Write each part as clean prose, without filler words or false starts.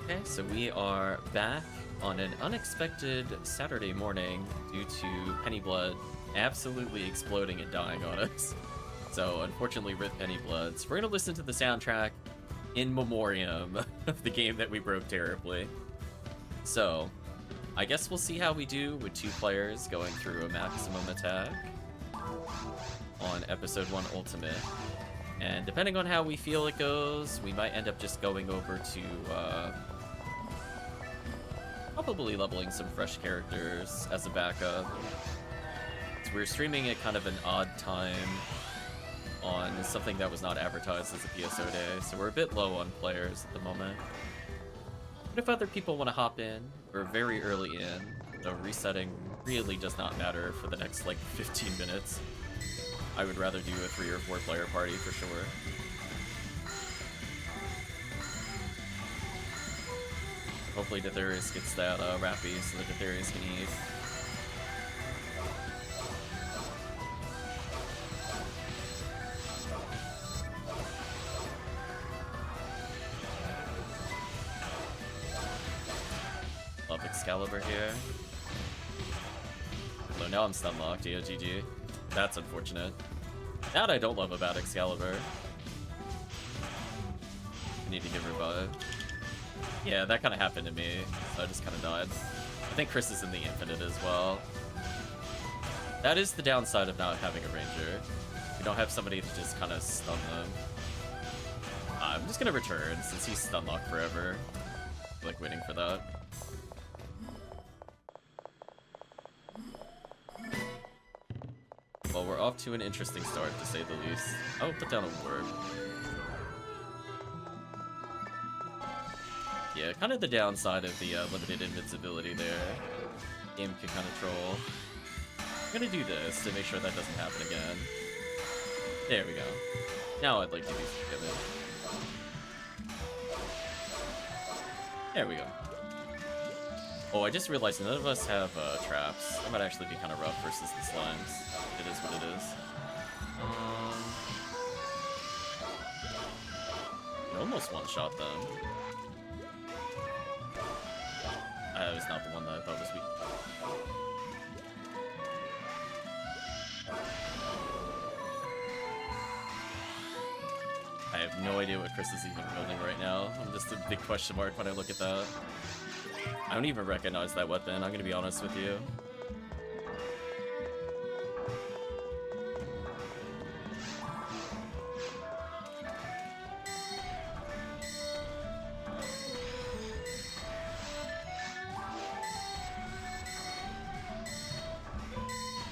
Okay, so we are back on an unexpected Saturday morning due to Pennyblood absolutely exploding and dying on us. So unfortunately, with Pennyblood, so we're gonna listen to the soundtrack in memoriam of the game that we broke terribly. So I guess we'll see how we do with 2 players going through a maximum attack on Episode 1 Ultimate. And depending on how we feel it goes, we might end up just going over to probably leveling some fresh characters as a backup. So we're streaming at kind of an odd time on something that was not advertised as a PSO day, so we're a bit low on players at the moment. But if other people want to hop in, we're very early in, so resetting really does not matter for the next like 15 minutes. I would rather do a 3 or 4 player party for sure. Hopefully Ditherius gets that Rappy so that Ditherius can eat. Love Excalibur here. So now I'm stun locked, yeah, GG. That's unfortunate. That I don't love about Excalibur. I need to give revive. Yeah, that kind of happened to me, so I just kind of died. I think Chris is in the Infinite as well. That is the downside of not having a Ranger. You don't have somebody to just kind of stun them. I'm just gonna return, since he's stun locked forever. I like waiting for that. Well, we're off to an interesting start, to say the least. I'll put down a word. Yeah, kind of the downside of the limited invincibility there. Game can kind of troll. I'm gonna do this to make sure that doesn't happen again. There we go. Now I'd like to be forgiven. There we go. Oh, I just realized none of us have traps. That might actually be kind of rough versus the slimes. It is what it is. You almost one-shot them. That was not the one that I thought was weak. I have no idea what Chris is even building right now. I'm just a big question mark when I look at that. I don't even recognize that weapon, I'm gonna be honest with you.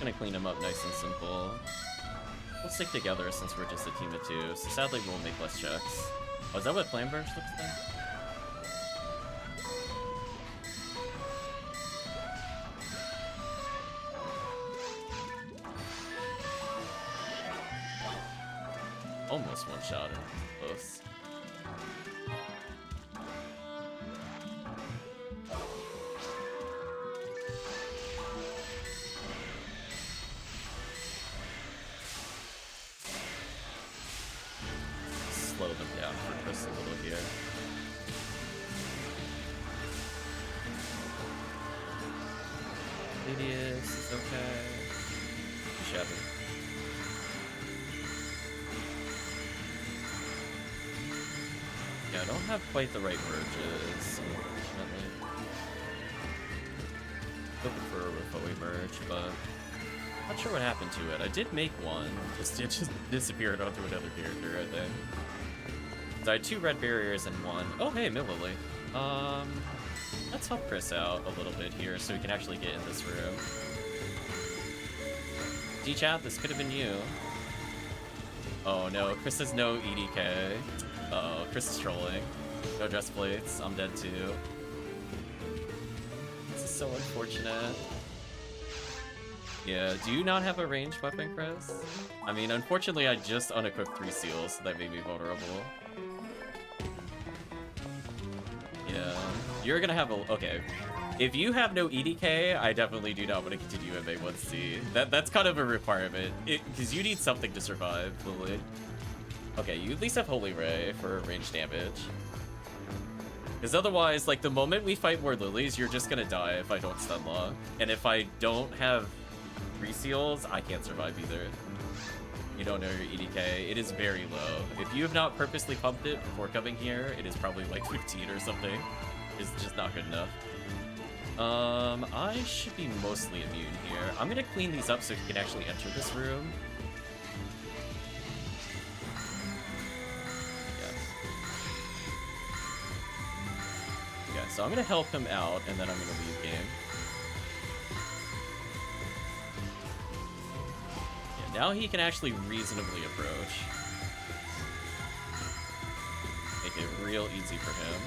Gonna clean him up nice and simple. We'll stick together since we're just a team of 2, so sadly we'll make less checks. Oh, is that what Flamberge looks like? Almost one-shot him. Close. Slow them down for Chris a little here. Lydius is okay. Shabby. Yeah, I don't have quite the right merges, unfortunately. Hoping for a Refoe merge, but not sure what happened to it. I did make one, just it just disappeared onto another character, I think. So I had 2 red barriers and 1. Oh, hey, Millily. Let's help Chris out a little bit here so we can actually get in this room. D-chat, this could have been you. Oh no, Chris has no EDK. Uh-oh, Chris is trolling. No dress plates, I'm dead too. This is so unfortunate. Yeah, do you not have a ranged weapon, Chris? I mean, unfortunately, I just unequipped 3 seals, so that made me vulnerable. Yeah, you're gonna have a... Okay, if you have no EDK, I definitely do not want to continue MA1C. That's kind of a requirement, because you need something to survive, Lily. Okay, you at least have Holy Ray for range damage. Because otherwise, like, the moment we fight more lilies, you're just gonna die if I don't stun lock. And if I don't have reseals, I can't survive either. You don't know your EDK. It is very low. If you have not purposely pumped it before coming here, it is probably like 15 or something. It's just not good enough. I should be mostly immune here. I'm gonna clean these up so he can actually enter this room. Yeah, so I'm gonna help him out, and then I'm gonna leave game. Yeah, now he can actually reasonably approach. Make it real easy for him.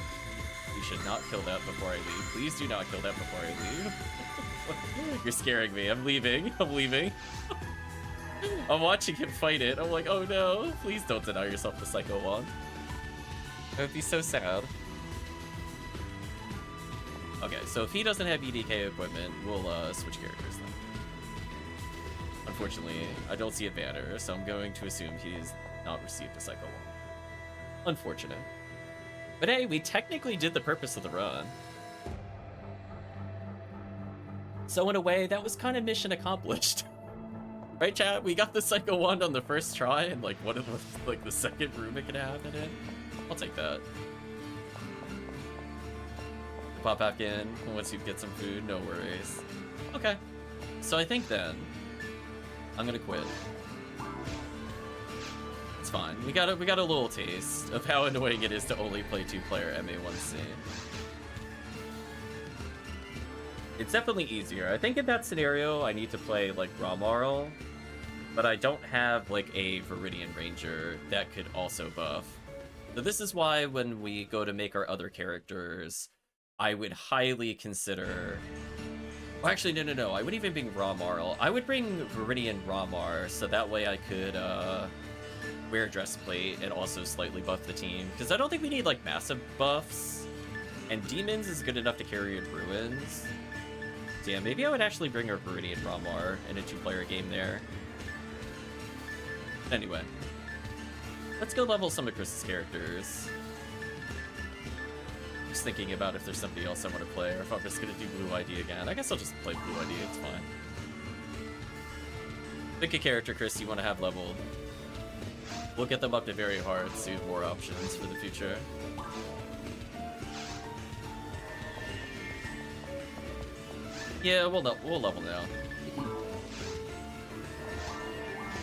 You should not kill that before I leave. Please do not kill that before I leave. You're scaring me. I'm leaving. I'm leaving. I'm watching him fight it. I'm like, oh no. Please don't deny yourself the Psycho Wand. That would be so sad. Okay, so if he doesn't have EDK equipment, we'll switch characters then. Unfortunately, I don't see a banner, so I'm going to assume he's not received a Psycho Wand. Unfortunate. But hey, we technically did the purpose of the run. So in a way, that was kind of mission accomplished. Right, chat? We got the Psycho Wand on the first try, and like one of the, like the second room it could have in it. I'll take that. Pop back in once you get some food, no worries. Okay, so I think then I'm gonna quit. It's fine. We got a little taste of how annoying it is to only play 2-player MA1C. It's definitely easier. I think in that scenario I need to play like Ramarl, but I don't have like a Viridian Ranger that could also buff. So this is why when we go to make our other characters, I would highly consider... Well, actually, no. I wouldn't even bring Ramarl. I would bring Viridian Ramar, so that way I could wear Dressplate and also slightly buff the team. Because I don't think we need, like, massive buffs. And Demons is good enough to carry in Ruins. So yeah, maybe I would actually bring our Viridian Ramar in a 2-player game there. Anyway. Let's go level some of Chris's characters. Just thinking about if there's somebody else I want to play, or if I'm just gonna do Blue ID again. I guess I'll just play Blue ID, it's fine. Pick a character, Chris, you want to have leveled. We'll get them up to very hard so you have more options for the future. Yeah, we'll level now.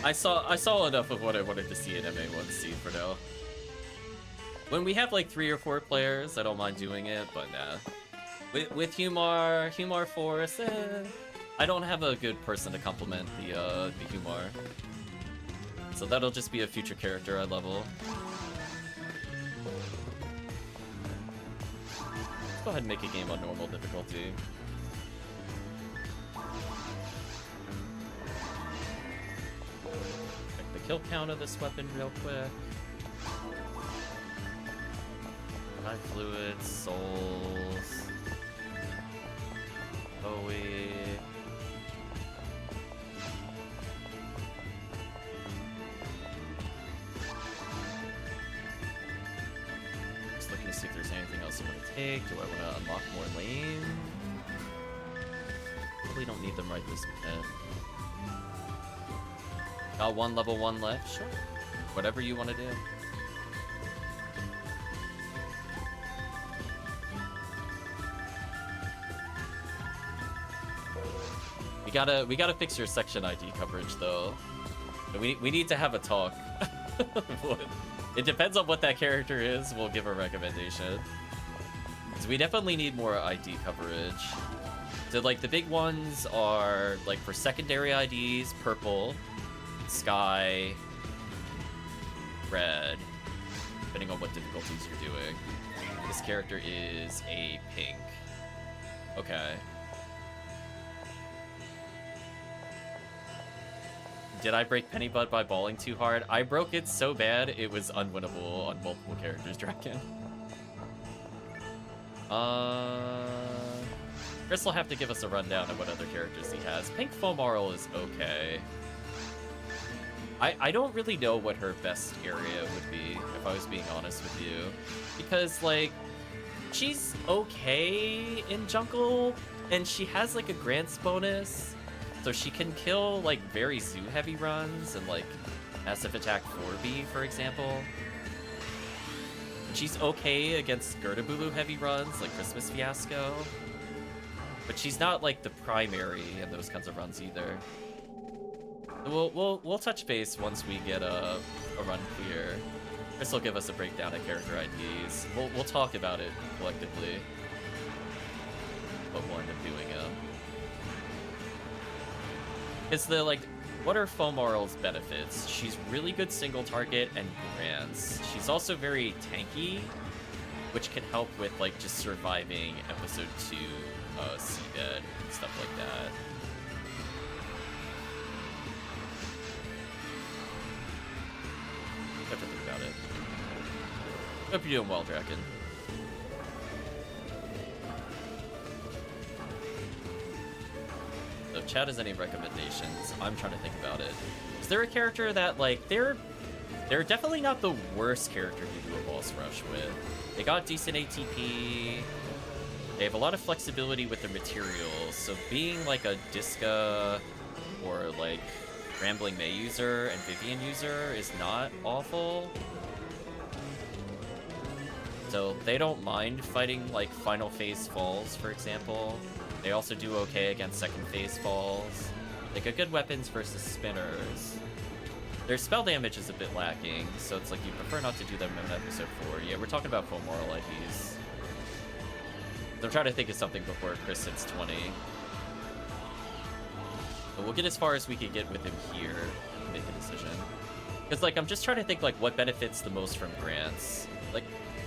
I saw enough of what I wanted to see in MA1C for now. When we have like 3 or 4 players, I don't mind doing it, but nah. With Humar Force, I don't have a good person to complement the Humar. So that'll just be a future character I level. Let's go ahead and make a game on normal difficulty. Check the kill count of this weapon real quick. High fluids, souls, Bowie. Just looking to see if there's anything else I want to take. Do I want to unlock more lane? Probably don't need them right this minute. Got one level 1 left? Sure. Whatever you want to do. We gotta fix your section ID coverage though. We need to have a talk. It depends on what that character is. We'll give a recommendation. So we definitely need more ID coverage. So like the big ones are like for secondary IDs, purple, sky, red, depending on what difficulties you're doing. This character is a pink. Okay. Did I break Pennyblood by balling too hard? I broke it so bad it was unwinnable on multiple characters, Draken. Chris will have to give us a rundown of what other characters he has. Pink Fomarl is okay. I don't really know what her best area would be, if I was being honest with you. Because, like, She's okay in jungle, and she has like a grants bonus, so she can kill like very zoo heavy runs and like massive attack 4B, for example. And she's okay against Gertabulu heavy runs like Christmas Fiasco, but she's not like the primary in those kinds of runs either. We'll touch base once we get a run clear. Chris will give us a breakdown of character IDs. We'll talk about it collectively. But we'll end up doing it's the like, what are Fomarl's benefits? She's really good single target and grants. She's also very tanky, which can help with like just surviving episode 2 Seabed and stuff like that. Have to think about it. Hope you're doing well, Draken. So if Chad has any recommendations, I'm trying to think about it. Is there a character that, like, they're definitely not the worst character to do a boss rush with. They got decent ATP. They have a lot of flexibility with their materials, so being like a Disca or like Rambling May user and Vivian user is not awful. So they don't mind fighting like final phase falls, for example. They also do okay against second phase falls. They got good weapons versus spinners. Their spell damage is a bit lacking, so it's like you prefer not to do them in episode 4. Yeah, we're talking about full moral IDs. So I'm trying to think of something before Chris hits 20. But we'll get as far as we can get with him here and make a decision. Because, like, I'm just trying to think, like, what benefits the most from grants.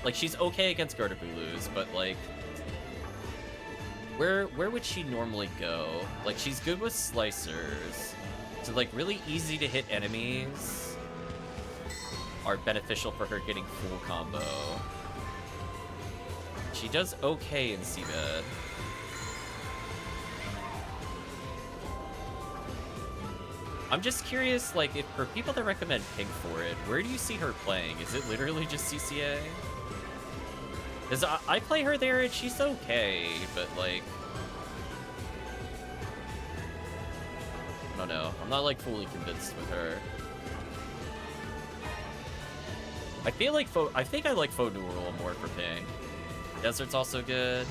Like she's okay against Gertabulus, but, like, where would she normally go? Like, she's good with slicers. So, like, really easy to hit enemies are beneficial for her getting full combo. She does okay in Seabed. I'm just curious, like, if for people that recommend Pink for it, where do you see her playing? Is it literally just CCA? Because I play her there and she's okay, but, like, I don't know. I'm not, like, fully convinced with her. I feel like I think I like Faux Neural more for Pink. Desert's also good.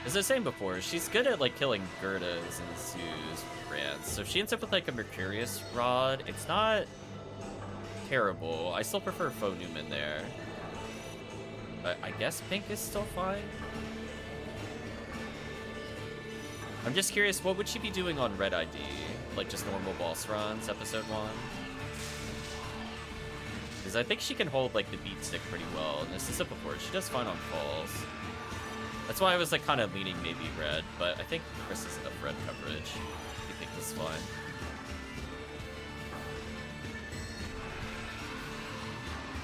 As I was saying before, she's good at like killing Gerdas and Zeus brands. So if she ends up with like a Mercurius Rod, it's not terrible. I still prefer Faux Newman there. But I guess Pink is still fine. I'm just curious, what would she be doing on Red ID? Like just normal boss runs, episode 1? Because I think she can hold like the beat stick pretty well. And this is it before, she does fine on falls. That's why I was like kind of leaning maybe red, but I think Chris has enough red coverage. I think this is fine.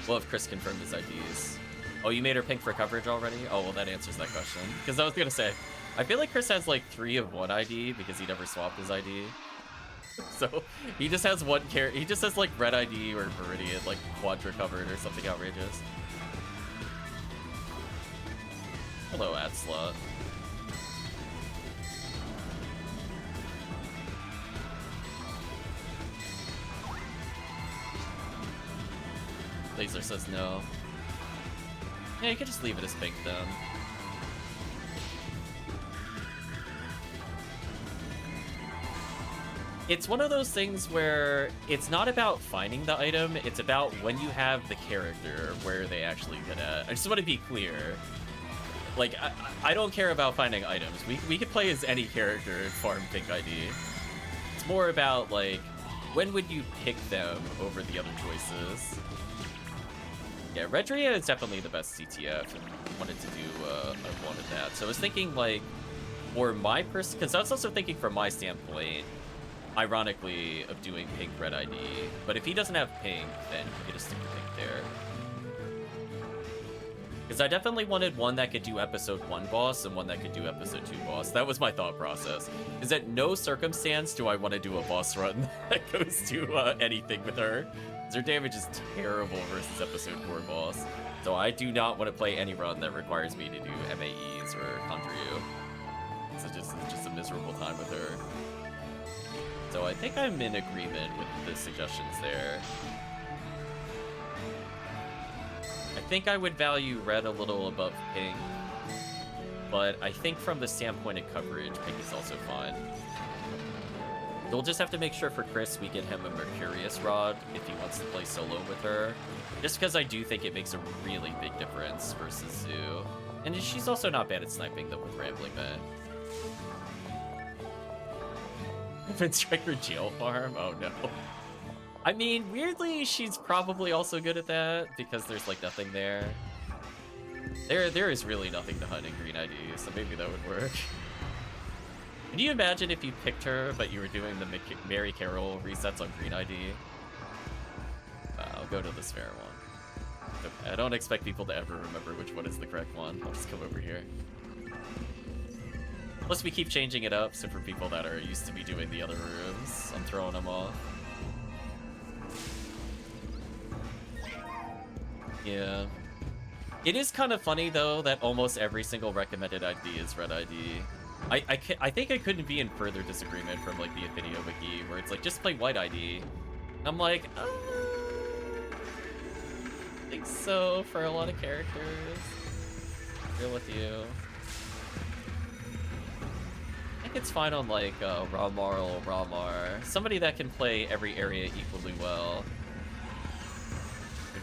We'll have Chris confirm his IDs. Oh, you made her Pink for coverage already? Oh, well that answers that question. Because I was gonna say, I feel like Chris has like 3 of one ID because he never swapped his ID. So he just has one character. He just has like red ID or Viridian, like quadra covered or something outrageous. Hello, Adslot. Laser says no. Yeah, you could just leave it as Pink then. It's one of those things where it's not about finding the item, it's about when you have the character, where they actually get at. I just want to be clear. Like, I don't care about finding items. We could play as any character and farm Pink ID. It's more about, like, when would you pick them over the other choices? Yeah, Redria is definitely the best CTF, and wanted to do, I wanted that. So I was thinking, like, for my person, because I was also thinking from my standpoint, ironically, of doing Pink Red ID. But if he doesn't have Pink, then you can just stick to Pink there. Because I definitely wanted one that could do episode 1 boss and one that could do episode 2 boss. That was my thought process. Is at no circumstance do I want to do a boss run that goes to anything with her. Because her damage is terrible versus episode 4 boss. So I do not want to play any run that requires me to do MAEs or Conjure You. So it's just a miserable time with her. So I think I'm in agreement with the suggestions there. I think I would value red a little above pink, but I think from the standpoint of coverage, pink is also fine. We'll just have to make sure for Chris we get him a Mercurius Rod if he wants to play solo with her, just because I do think it makes a really big difference versus Zoo. And she's also not bad at sniping though with Rambling Man. Vince Striker jail farm? Oh no. I mean, weirdly, she's probably also good at that, because there's, like, nothing there. There is really nothing to hunt in Green ID, so maybe that would work. Can you imagine if you picked her, but you were doing the Mary Carroll resets on Green ID? I'll go to this fair one. Okay, I don't expect people to ever remember which one is the correct one. I'll just come over here. Plus, we keep changing it up, so for people that are used to be doing the other rooms, I'm throwing them off. Yeah. It is kind of funny, though, that almost every single recommended ID is red ID. I think I couldn't be in further disagreement from, like, the Ephinea wiki, where it's like, just play white ID. I'm like, I think so for a lot of characters. Deal with you. I think it's fine on, like, Ramar or Ramar. Somebody that can play every area equally well.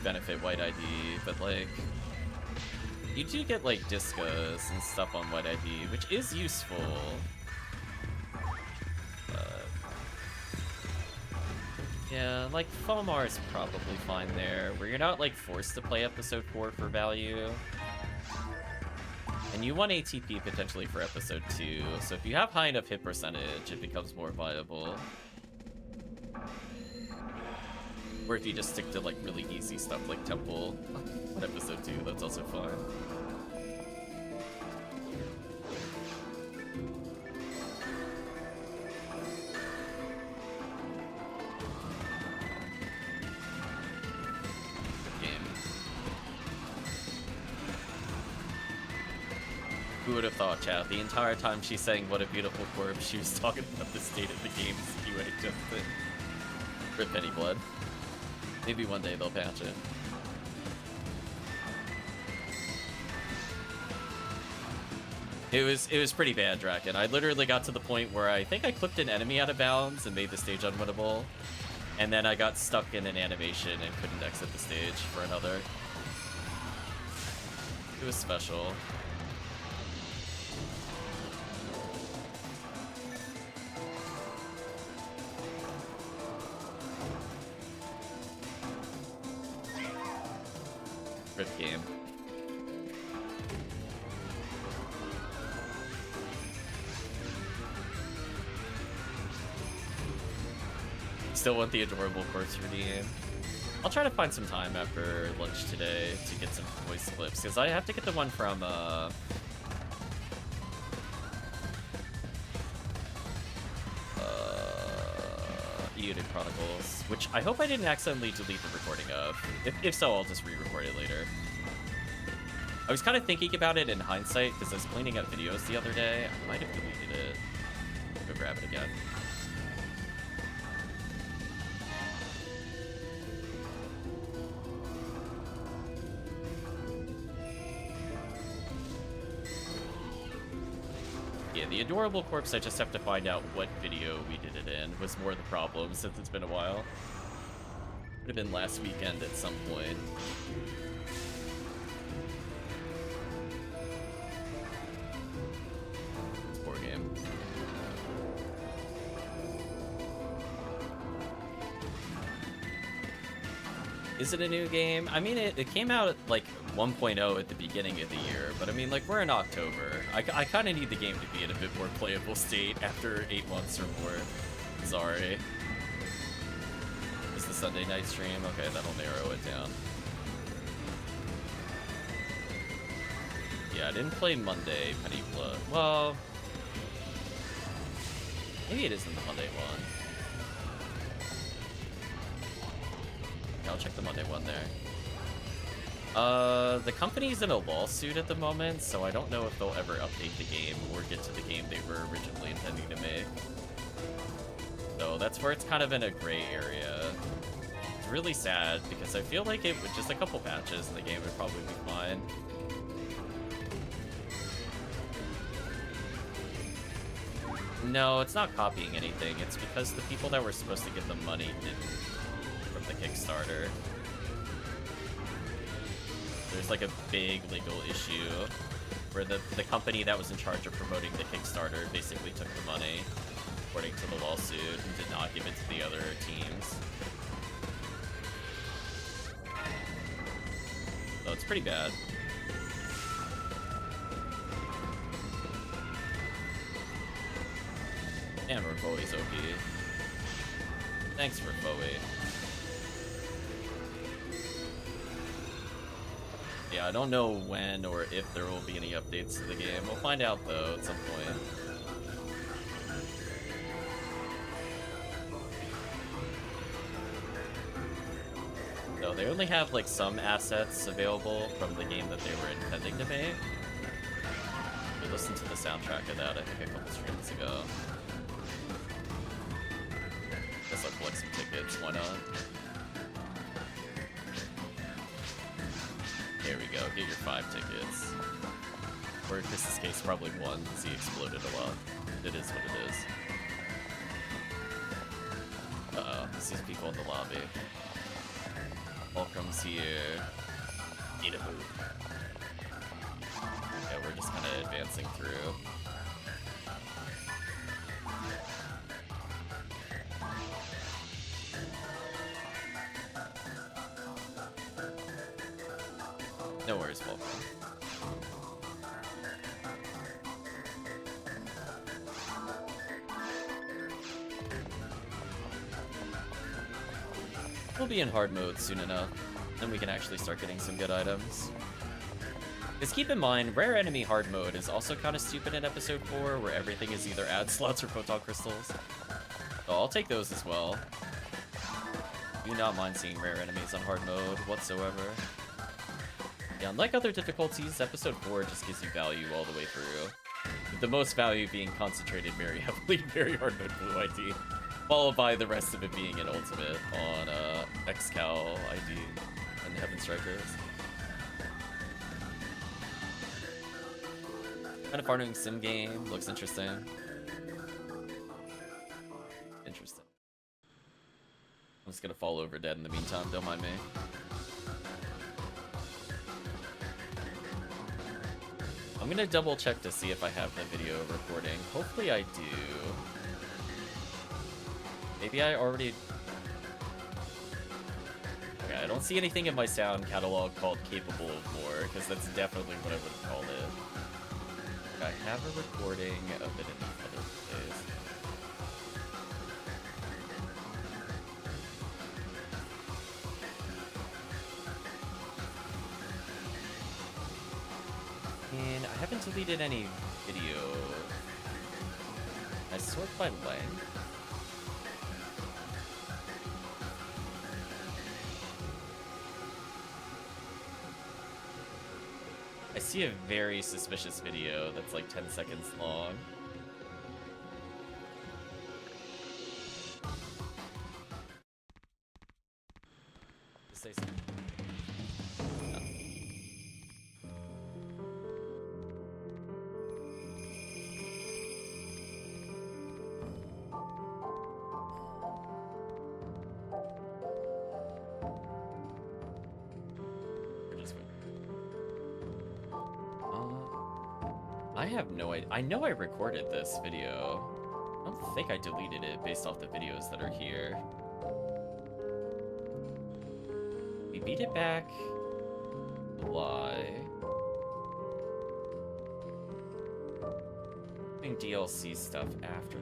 Benefit white ID, but like you do get like discos and stuff on white ID, which is useful. But yeah, like Fomar is probably fine there, where you're not like forced to play episode 4 for value. And you want ATP potentially for episode 2, so if you have high enough hit percentage, it becomes more viable. Or if you just stick to like really easy stuff like Temple on episode 2, that's also fine. Good game. Who would have thought, chat? The entire time she's saying what a beautiful corpse, she was talking about the state of the game's QA just Rip Pennyblood. Maybe one day they'll patch it. It was pretty bad, Draken. I literally got to the point where I think I clipped an enemy out of bounds and made the stage unwinnable. And then I got stuck in an animation and couldn't exit the stage for another. It was special. Rip game. Still want the adorable corpse redeem. I'll try to find some time after lunch today to get some voice clips, because I have to get the one from Eoten Chronicles, which I hope I didn't accidentally delete the recording of. If so, I'll just re-record it later. I was kind of thinking about it in hindsight, because I was cleaning up videos the other day. I might have deleted it. Go grab it again. Yeah, the adorable corpse, I just have to find out what video we did it in, was more the problem since it's been a while. Would have been last weekend at some point. It's a poor game. Is it a new game? I mean, it came out like 1.0 at the beginning of the year, but I mean, like, we're in October. I kind of need the game to be in a bit more playable state after 8 months or more. Sorry. Is the Sunday night stream? Okay, that'll narrow it down. Yeah, I didn't play Monday Pennyblood. Well, maybe it isn't the Monday one. Yeah, I'll check the Monday one there. The company's in a lawsuit at the moment, so I don't know if they'll ever update the game or get to the game they were originally intending to make. So that's where it's kind of in a gray area. It's really sad, because I feel like it with just a couple patches and the game would probably be fine. No, it's not copying anything. It's because the people that were supposed to get the money didn't from the Kickstarter. There's like a big legal issue where the company that was in charge of promoting the Kickstarter basically took the money, according to the lawsuit, and did not give it to the other teams. So it's pretty bad. And Refoe's OP. Thanks, Refoe. Yeah, I don't know when or if there will be any updates to the game. We'll find out, though, at some point. No, they only have, like, some assets available from the game that they were intending to make. We listened to the soundtrack of that, I think, a couple streams ago. Guess I'll collect some tickets, why not? There we go, get your 5 tickets. Or in Chris's case, probably 1, because he exploded a lot. It is what it is. Uh-oh, I see people in the lobby. Welcome's here. Eat a boot. Yeah, we're just kind of advancing through. No worries, Volcom. We'll be in hard mode soon enough, then we can actually start getting some good items. Just keep in mind, rare enemy hard mode is also kind of stupid in episode 4, where everything is either ad slots or photon crystals. So I'll take those as well. Do not mind seeing rare enemies on hard mode whatsoever. Yeah, unlike other difficulties, episode 4 just gives you value all the way through. With the most value being concentrated very heavily in very hard mode blue ID. Followed by the rest of it being an ultimate on XCal ID and Heaven Strikers. Kind of farming sim game, looks interesting. Interesting. I'm just gonna fall over dead in the meantime, don't mind me. I'm gonna double check to see if I have the video recording. Hopefully I do. Maybe I already... Okay, I don't see anything in my sound catalog called capable of more, because that's definitely what I would have called it. I have a recording of it in other place. And I haven't deleted any video. I sort by length. I see a very suspicious video that's like 10 seconds long. Just say something. No. We're just I have no idea. I know I recorded this video. I don't think I deleted it based off the videos that are here. We beat it back. July. Doing DLC stuff after.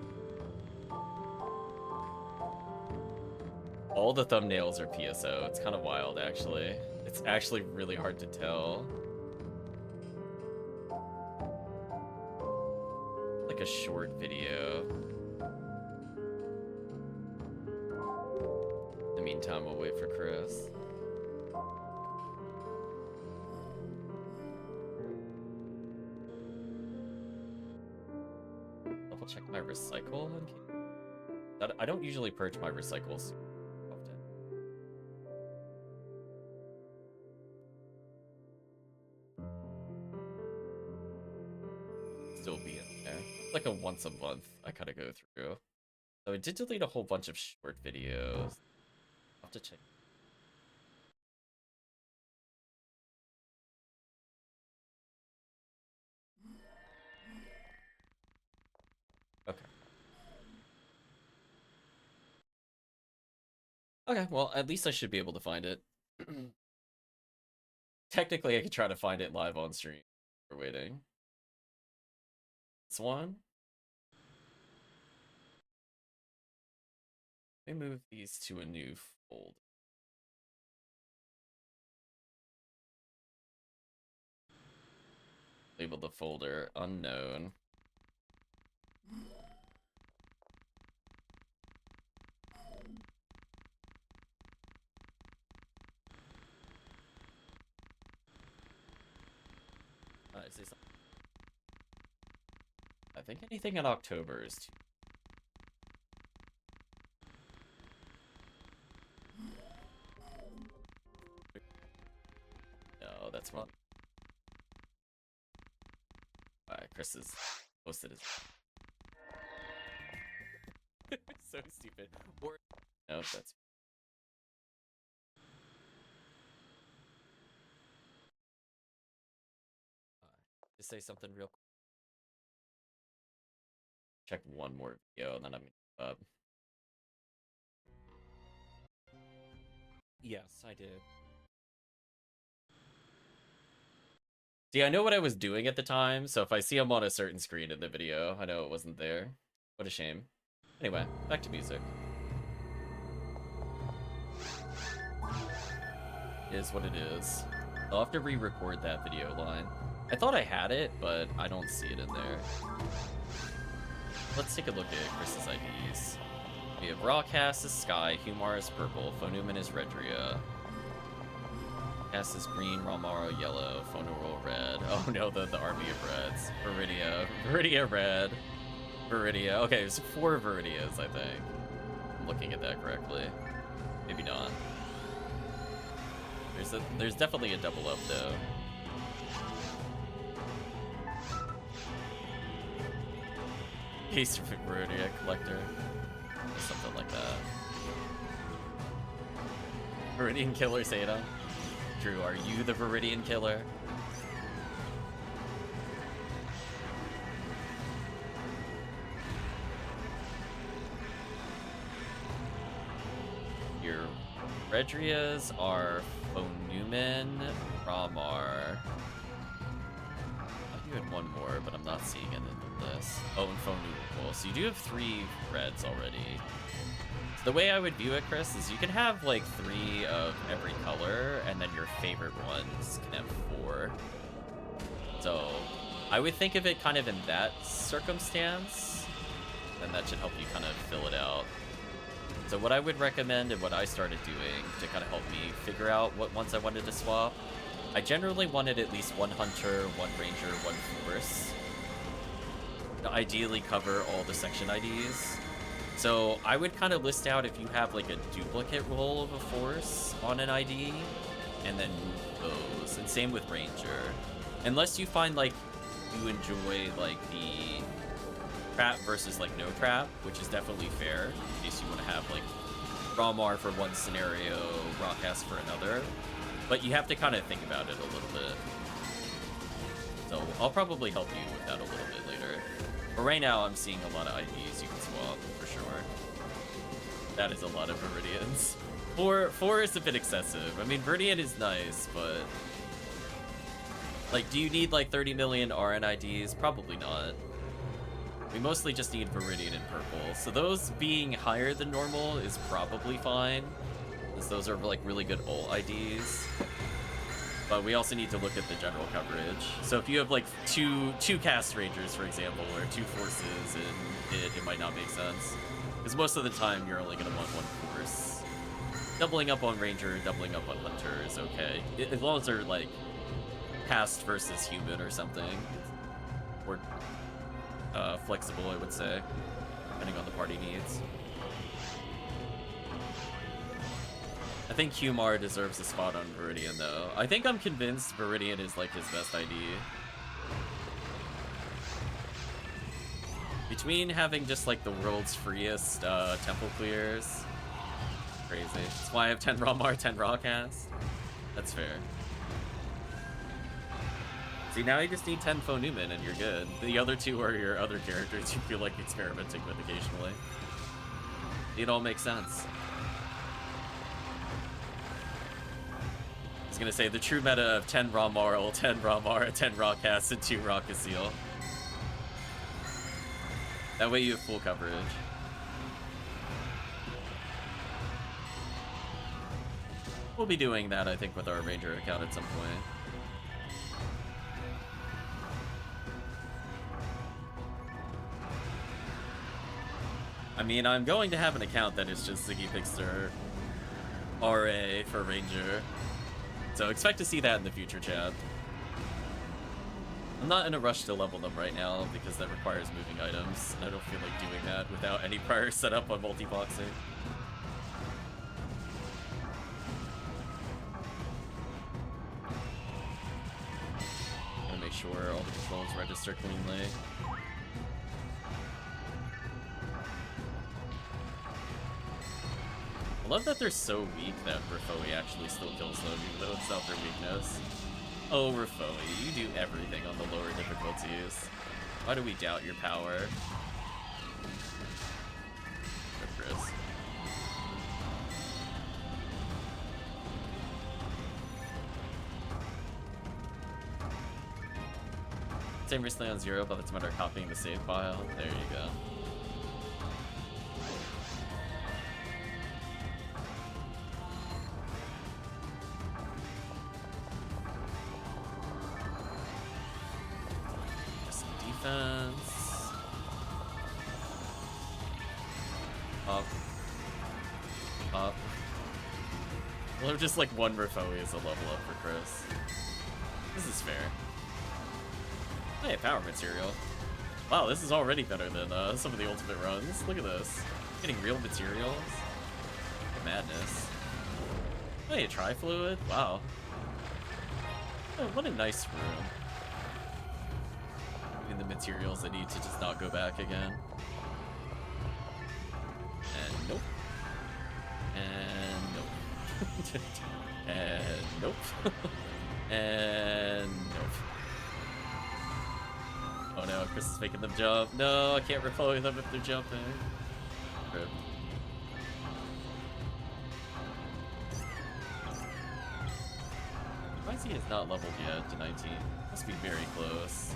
All the thumbnails are PSO. It's kind of wild, actually. It's actually really hard to tell. a short video. In the meantime, we'll wait for Chris. Double check my recycle. I don't usually purge my recycles often. Still be in there. Like a once a month I kind of go through. So I did delete a whole bunch of short videos. I'll have to check. Okay. Okay, well, at least I should be able to find it. Technically, I could try to find it live on stream. We're waiting. This one. Let me move these to a new folder. Label the folder unknown. I think anything in October is too. No, that's wrong. Alright, Chris has posted his. So stupid. Or no, that's. Just say something real quick. Check one more video and then I'm up. Yes, I did. See, I know what I was doing at the time, so if I see him on a certain screen in the video, I know it wasn't there. What a shame. Anyway, back to music. It is what it is. I'll have to re-record that video line. I thought I had it, but I don't see it in there. Let's take a look at Chris's IDs. We have Rawcast is Sky, Humar is purple, Phonumen is Redria. Cast is green, Ramaro yellow, Phonural red. Oh no, the army of reds. Viridia red. Viridia. Okay, it's 4 Viridias, I think. I'm looking at that correctly. Maybe not. There's definitely a double up though. Case of Viridia collector. Or something like that. Viridian killer Seda. Drew, are you the Viridian killer? Your Redrias are Phonumen, Ramar. You had one more, but I'm not seeing it in the list. Oh, and Phonumen. So you do have 3 reds already. So the way I would view it, Chris, is you can have like 3 of every color, and then your favorite ones can have 4. So I would think of it kind of in that circumstance, and that should help you kind of fill it out. So what I would recommend and what I started doing to kind of help me figure out what ones I wanted to swap, I generally wanted at least 1 hunter, 1 ranger, 1 force. To ideally cover all the section IDs. So I would kind of list out if you have like a duplicate roll of a force on an ID, and then move those. And same with ranger. Unless you find like you enjoy like the trap versus like no trap, which is definitely fair in case you want to have like Ramar for one scenario, Rawcast for another. But you have to kind of think about it a little bit. So I'll probably help you with that a little bit later. But right now I'm seeing a lot of IDs you can swap for sure. That is a lot of Viridians. 4 is a bit excessive. I mean, Viridian is nice, but like, do you need like 30 million RN IDs? Probably not. We mostly just need Viridian and purple. So those being higher than normal is probably fine, because those are like really good ult IDs. but we also need to look at the general coverage. So if you have like two cast rangers, for example, or 2 forces, and it might not make sense. Because most of the time you're only going to want 1 force. Doubling up on ranger, doubling up on hunter is okay. As long as they're like cast versus human or something. Or flexible, I would say, depending on the party needs. I think Humar deserves a spot on Viridian, though. I think I'm convinced Viridian is, like, his best ID. Between having just, like, the world's freest temple clears. Crazy. That's why I have 10 Ramar, 10 Rawcast. That's fair. See, now you just need 10 Fo Newman and you're good. The other 2 are your other characters you feel like experimenting with occasionally. It all makes sense. I was gonna say, the true meta of 10 Raw Marl, 10 Raw Mara, 10 Rawcast, and 2 Raw Casil. That way you have full coverage. We'll be doing that, I think, with our Ranger account at some point. I mean, I'm going to have an account that is just Ziggy Pixter RA for Ranger. So expect to see that in the future, chat. I'm not in a rush to level them right now because that requires moving items. I don't feel like doing that without any prior setup on multi-boxing. Gotta make sure all the controls register cleanly. I love that they're so weak that Rafoi actually still kills them, even though it's not their weakness. Oh, Rafoi, you do everything on the lower difficulties. Why do we doubt your power? Chris. Same recently on 0, but it's a matter of copying the save file. There you go. Up. Well, just like 1 Rafoi is a level up for Chris. This is fair. Hey, power material. Wow, this is already better than some of the ultimate runs. Look at this. Getting real materials. What madness. Hey, a tri-fluid? Wow. Oh, what a nice room. The materials I need to just not go back again. And nope. And nope. And nope. And nope. Oh no, Chris is making them jump. No, I can't repel them if they're jumping. Rip. Why is he not leveled yet to 19? Must be very close.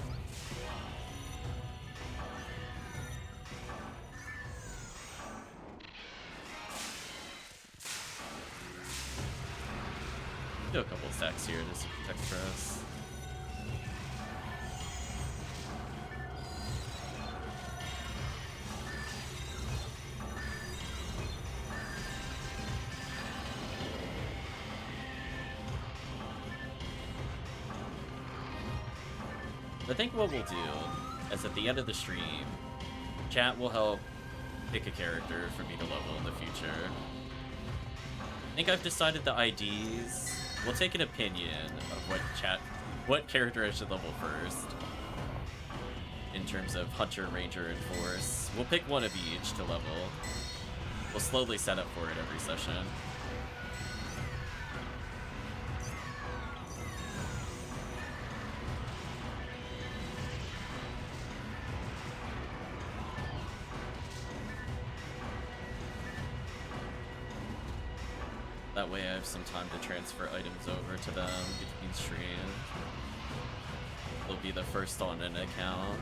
Do a couple of stacks here just to protect for us. I think what we'll do is at the end of the stream, chat will help pick a character for me to level in the future. I think I've decided the IDs. We'll take an opinion of what character I should level first. In terms of Hunter, Ranger, and Force. We'll pick one of each to level. We'll slowly set up for it every session. That way I have some time to transfer items over to them between streams. They'll be the first on an account.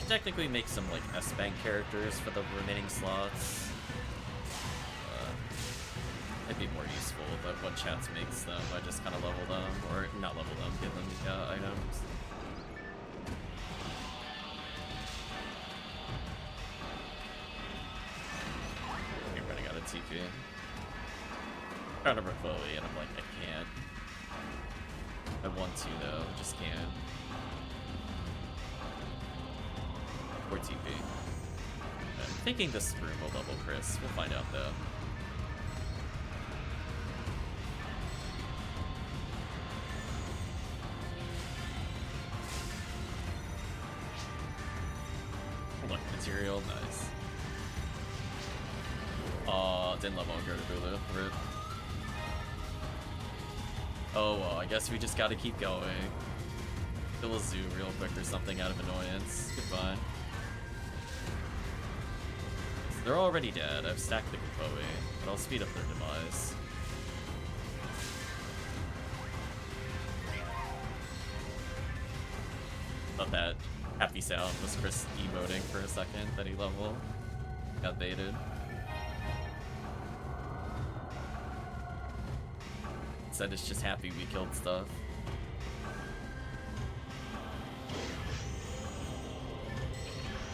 Technically make some like S-Bank characters for the remaining slots. It'd be more useful, but what chats makes them, I just kind of level them, or not level them, give them items. I'm running out of TP. Trying to rip Bowie, and I'm like, I can't. I want to though, just can't. Or TP. I'm thinking this room will level Chris. We'll find out though. Look, material, nice. Didn't level on Gertrude. Rip. Oh well, I guess we just gotta keep going. Kill a zoo real quick or something out of annoyance. Goodbye. So they're already dead. I've stacked the Bowie, but I'll speed up their demise. Thought that happy sound was Chris emoting for a second that he leveled. Got baited. Instead it's just happy we killed stuff.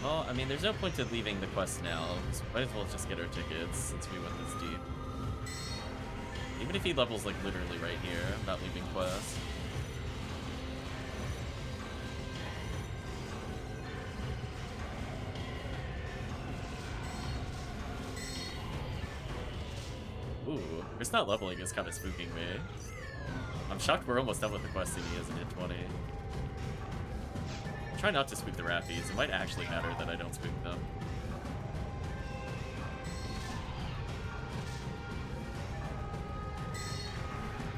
Well, I mean, there's no point to leaving the quest now, so might as well just get our tickets since we went this deep. Even if he levels, like, literally right here, I'm not leaving quest. Ooh, Chris not leveling is kind of spooking me. I'm shocked we're almost done with the quest and he hasn't hit 20. Try not to spook the Raffies. It might actually matter that I don't spook them.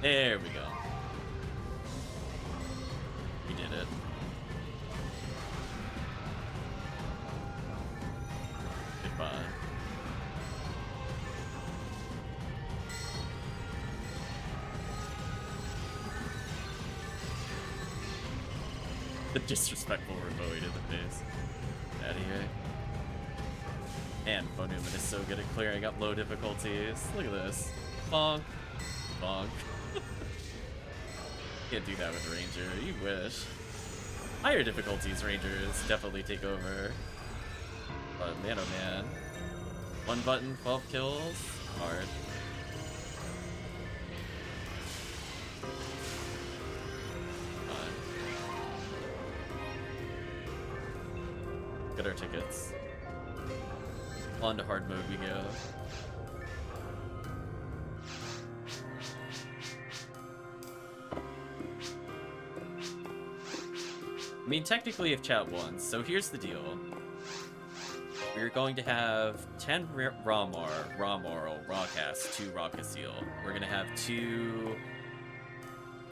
There we go. We did it. Goodbye. The disrespectful remote in the face. Out of here. And Phonuman is so good at clearing up low difficulties. Look at this. Bonk. Bonk. Can't do that with Ranger. You wish. Higher difficulties Rangers definitely take over. But man oh man. One button, 12 kills. Hard. Get our tickets. On to hard mode we go. I mean, technically if chat won, so here's the deal. We're going to have 10 Rawcast, 2 Rawcasil. We're gonna have 2...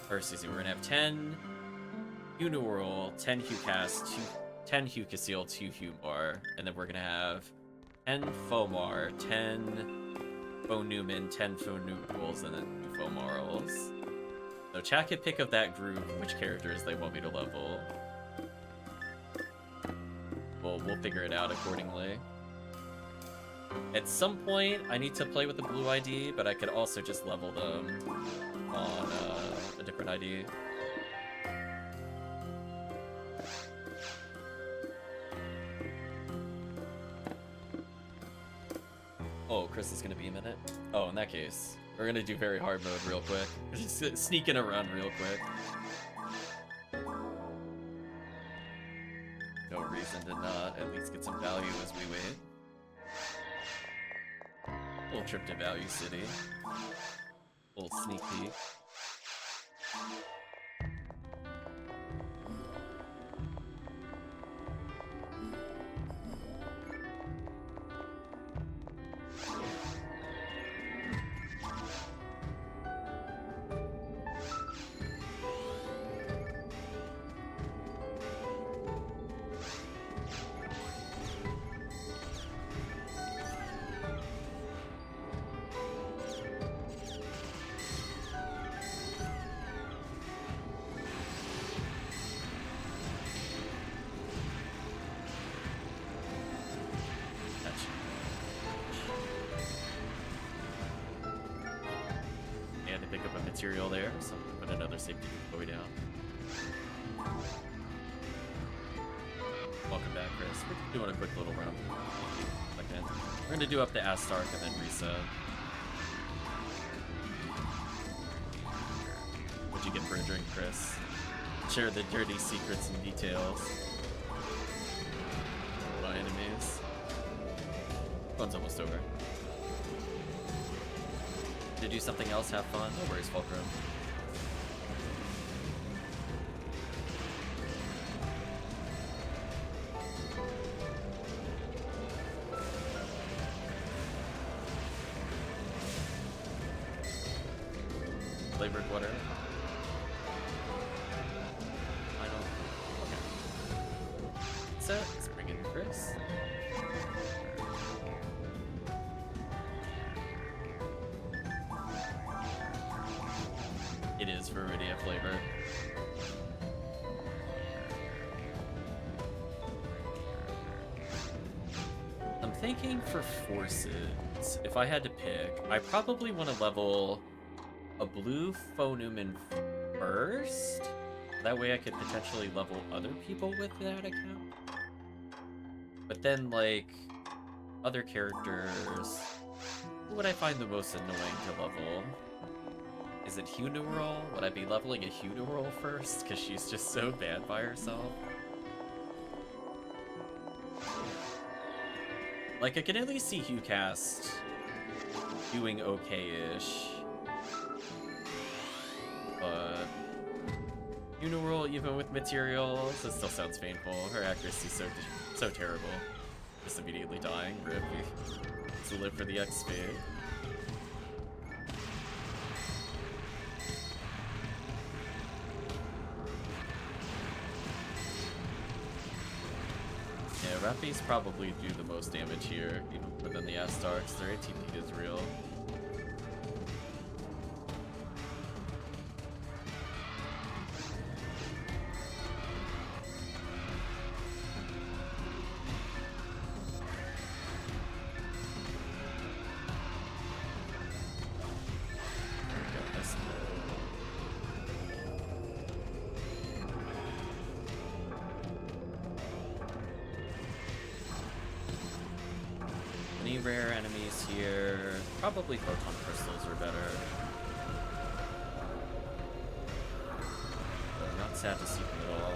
Or excuse me, we're gonna have 10 Uneural, 10 Hucast, 10 Hucasil, 2 Humar, and then we're gonna have 10 Fomar, 10 Phonuman, 10 Phonucals, and then 2 Fomarals. So chat can pick of that group which characters they want me to level. We'll figure it out accordingly. At some point, I need to play with the blue ID, but I could also just level them on a different ID. Oh, Chris is gonna be a minute. Oh, in that case, we're gonna do very hard mode real quick. Just sneaking around real quick. No reason to not at least get some value as we wait. Little trip to Value City. Little sneak peek. material there, so I'm gonna put another safety deploy down. Welcome back, Chris. We're doing a quick little run. Okay. We're gonna do up the AntaresConvoy and then reset. What'd you get for a drink, Chris? Share the dirty secrets and details. My enemies. Fun's almost over. To do something else, have fun. No worries, Fulcrum. Flavored water. I don't. Okay. So let's bring in Chris. It is Viridia flavor. I'm thinking for forces, if I had to pick, I probably want to level a blue Phonumen first. That way I could potentially level other people with that account. But then, like, other characters, who would I find the most annoying to level? Is it Hunural? Would I be leveling a Hunural first? Because she's just so bad by herself. Like, I can at least see HuCast doing okay-ish. But Hunural, even with materials, it still sounds painful. Her accuracy's so terrible. Just immediately dying. Rip. To live for the XP. Yeah, Rappies probably do the most damage here, even within the Astarks. Their ATP is real. Any rare enemies here? Probably photon crystals are better. I'm not sad to see them at all.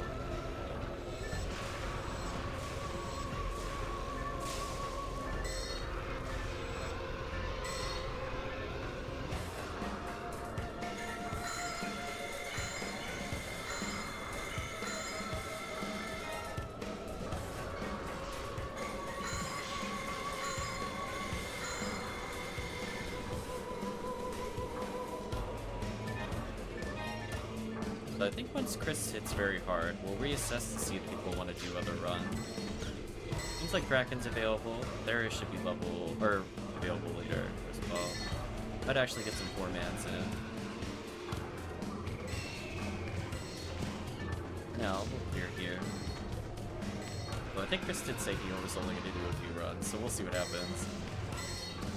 So I think once Chris hits very hard, we'll reassess to see if people want to do other runs. Seems like Kraken's available. There should be level, or available later as well. I'd actually get some 4-mans in. Now, we'll clear here. Well, I think Chris did say he was only going to do a few runs, so we'll see what happens.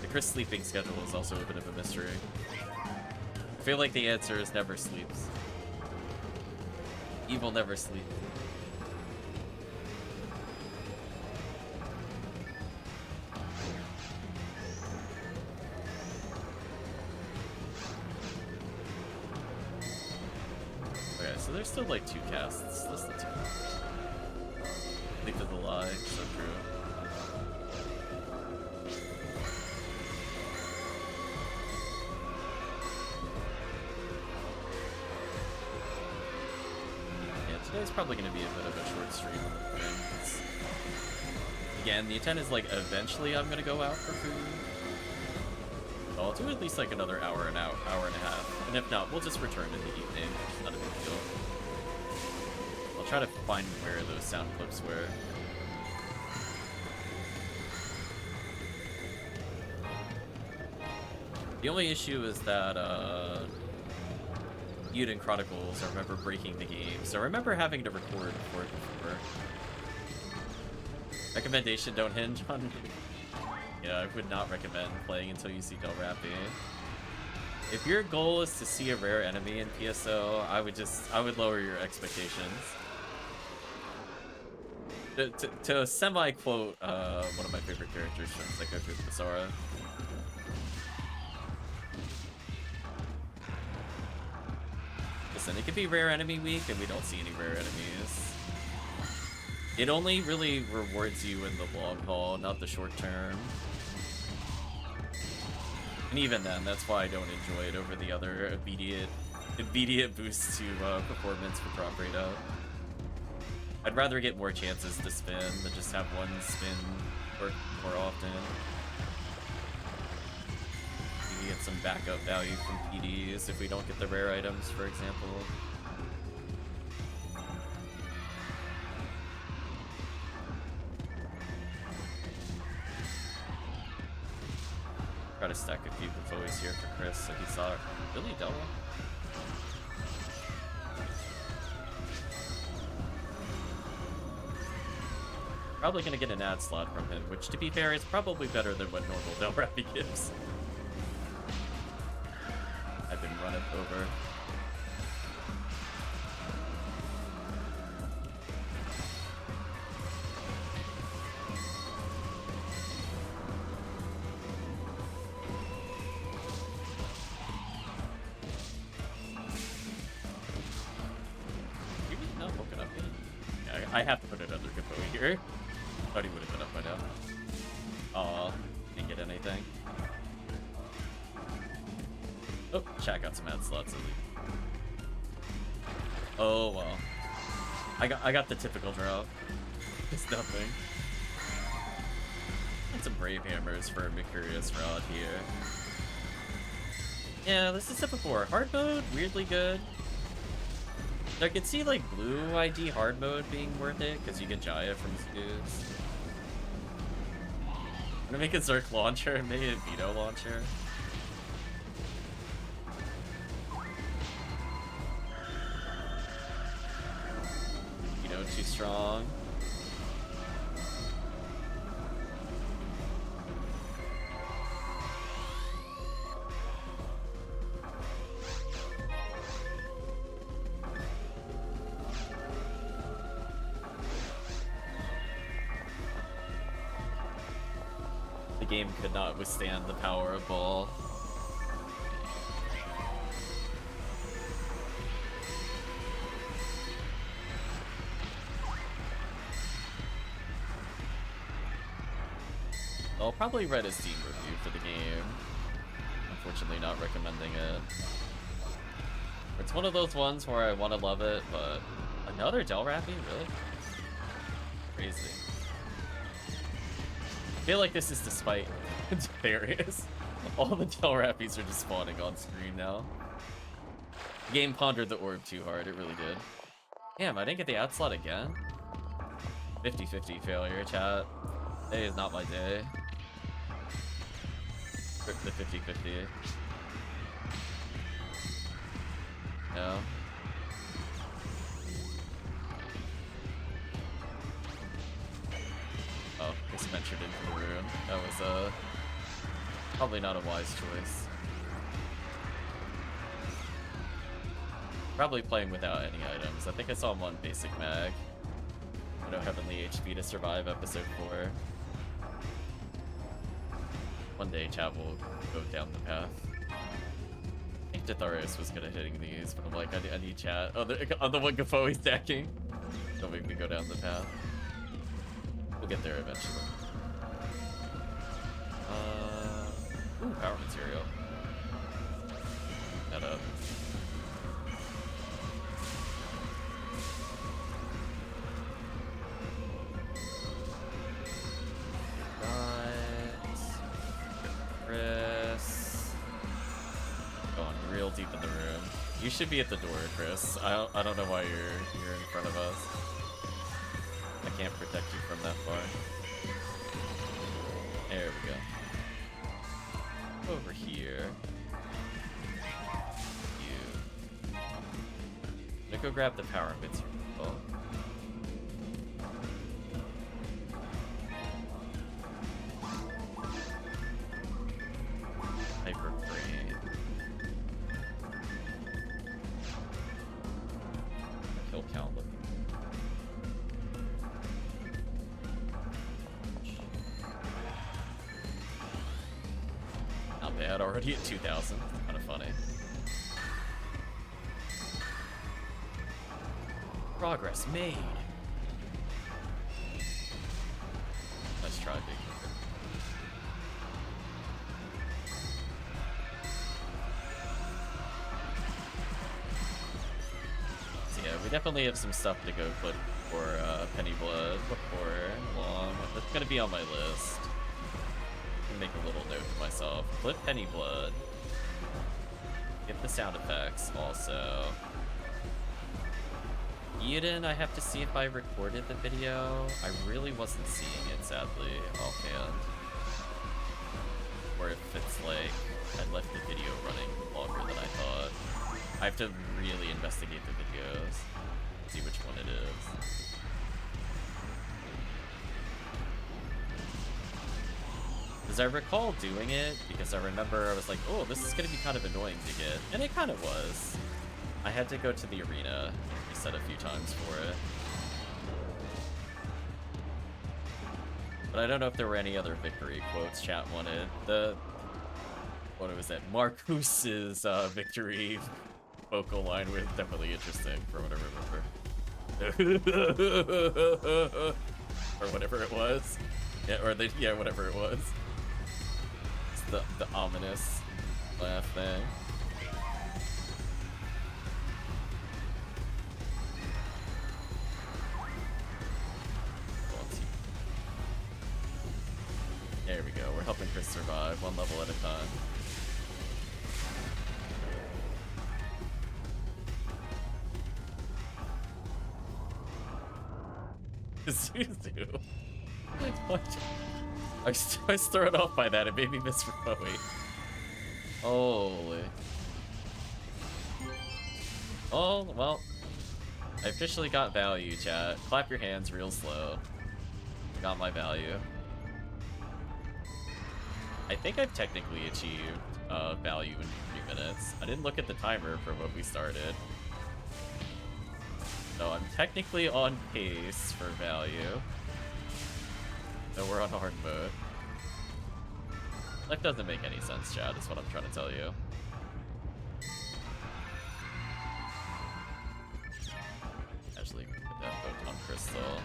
The Chris sleeping schedule is also a bit of a mystery. I feel like the answer is never sleeps. Evil never sleeps. Okay, so there's still like 2 casts. Less than 2. Leap of the Lie, so true. Today's probably going to be a bit of a short stream on the thing. Again, the intent is like eventually I'm going to go out for food. But I'll do at least like another hour and a half. And if not, we'll just return in the evening. It's not a big deal. I'll try to find where those sound clips were. The only issue is that, Uden Chronicles, I remember breaking the game, so I remember having to record for it before. Recommendation, don't hinge on... Yeah, I would not recommend playing until you see Del Rappi. If your goal is to see a rare enemy in PSO, I would lower your expectations. To semi-quote one of my favorite characters from Psycho Basara. Listen, it could be rare enemy week and we don't see any rare enemies. It only really rewards you in the long haul, not the short term. And even then, that's why I don't enjoy it over the other immediate boosts to performance for drop rate up. I'd rather get more chances to spin than just have one spin work more often. Maybe get some backup value from PDs if we don't get the rare items, for example. Try to stack a few Gafoes here for Chris so he saw it. Really double. Probably gonna get an ad slot from him, which to be fair is probably better than what normal Del Rappy gives. I've been run over. I have to put another Gafoe here. Thought he would have been up by now. Aw, didn't get anything. Oh, chat got some ad slots at least. Oh well. I got the typical drop. It's nothing. And some Brave Hammers for a Mercurius Rod here. Yeah, this is typical. Hard mode, weirdly good. I could see like blue ID hard mode being worth it because you get Jaya from Zeus. I'm gonna make a Zerk launcher and maybe a Vito launcher. Vito too strong. Game could not withstand the power of ball. I'll probably write a Steam review for the game. Unfortunately, not recommending it. It's one of those ones where I want to love it, but another Del Rappy? Really? Crazy. I feel like this is despite Darius. All the Del Rappies are just spawning on screen now. The game pondered the orb too hard, it really did. Damn, I didn't get the ad slot again? 50-50 failure, chat. Today is not my day. Rip the 50-50. No. Oh, just ventured into the room. That was probably not a wise choice. Probably playing without any items. I think I saw one basic mag. No heavenly HP to survive episode 4. One day chat will go down the path. I think Ditharius was good at hitting these, but I'm like, I need chat. Oh, on the one Gafoe he's stacking. Don't make me go down the path. We'll get there eventually. Ooh, power material. That up. Right. Chris. Going real deep in the room. You should be at the door, Chris. I don't know why you're in front of us. I can't protect you from that far. There we go. Over here. You. I'm gonna go grab the power material. Hyper brain. not bad. Already at 2,000. Kind of funny. Progress made. Let's try big. So yeah, we definitely have some stuff to go clip for Pennyblood before long. That's gonna be on my list. Make a little note to myself. Clip Pennyblood. Get the sound effects also. Eden, I have to see if I recorded the video. I really wasn't seeing it, sadly, offhand. Or if it's like, I left the video running longer than I thought. I have to really investigate the videos, see which one it is. Because I recall doing it, because I remember I was like, oh, this is going to be kind of annoying to get. And it kind of was. I had to go to the arena, reset a few times for it. But I don't know if there were any other victory quotes chat wanted. What was that? Marcus's victory vocal line was definitely interesting from what I remember. Or whatever it was. Yeah, whatever it was. It's the ominous laugh thing. There we go, we're helping Chris survive one level at a time. Zuzu. I was thrown off by that, it made me miss Rowie. Holy. Oh, well. I officially got value, chat. Clap your hands real slow. Got my value. I think I've technically achieved value in 3 minutes. I didn't look at the timer for when we started. So I'm technically on pace for value. No, we're on hard mode. That doesn't make any sense, chat, is what I'm trying to tell you. Actually, put that photon crystal.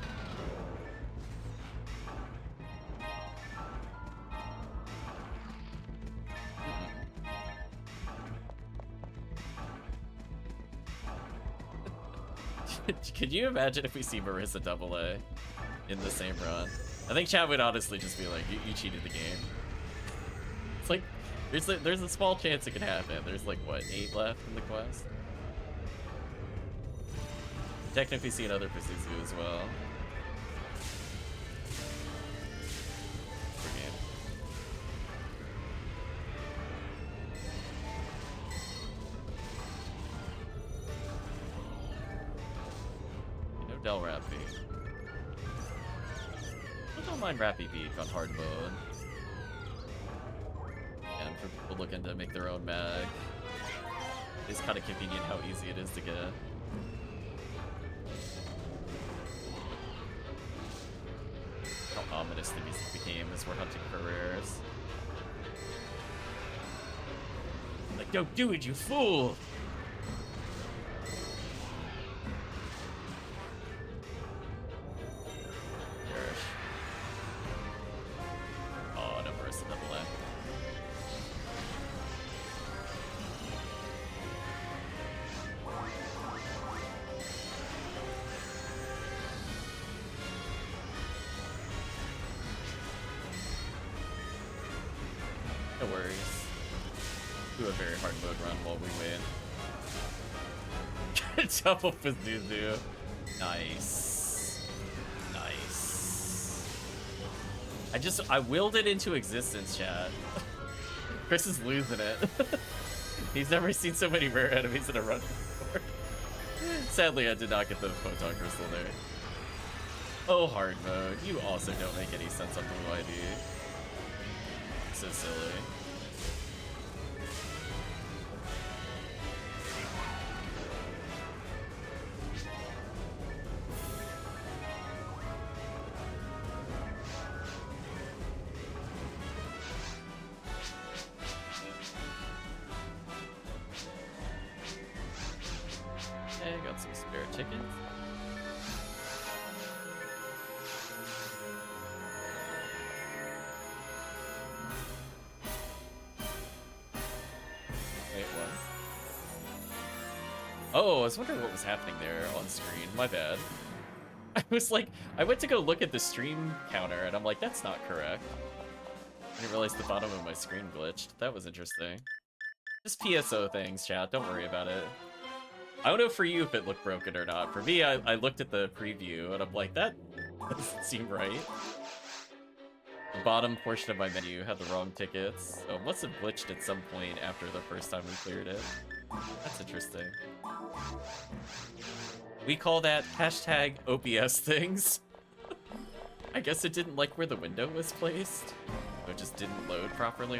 Could you imagine if we see Marissa AA in the same run? I think chat would honestly just be like, you cheated the game. It's like, there's a small chance it could happen. There's like, what, 8 left in the quest? Technically see another for Zuzu as well. For game. No Del Rappy. I don't mind Rappy Beak on hard mode. And for people looking to make their own mag, it's kind of convenient how easy it is to get. How ominous the music became as we're hunting for rares. Like, don't do it, you fool! Double for Zuzu. Nice. Nice. I willed it into existence, chat. Chris is losing it. He's never seen so many rare enemies in a run before. Sadly, I did not get the photon crystal there. Oh, hard mode. You also don't make any sense on Blue ID. So silly. got some spare tickets. Wait, what? Oh, I was wondering what was happening there on screen. My bad. I was like, I went to go look at the stream counter, and I'm like, that's not correct. I didn't realize the bottom of my screen glitched. That was interesting. Just PSO things, chat. Don't worry about it. I don't know for you if it looked broken or not. For me, I looked at the preview, and I'm like, that doesn't seem right. The bottom portion of my menu had the wrong tickets, so it must have glitched at some point after the first time we cleared it. That's interesting. We call that hashtag OBS things. I guess it didn't like where the window was placed. So it just didn't load properly.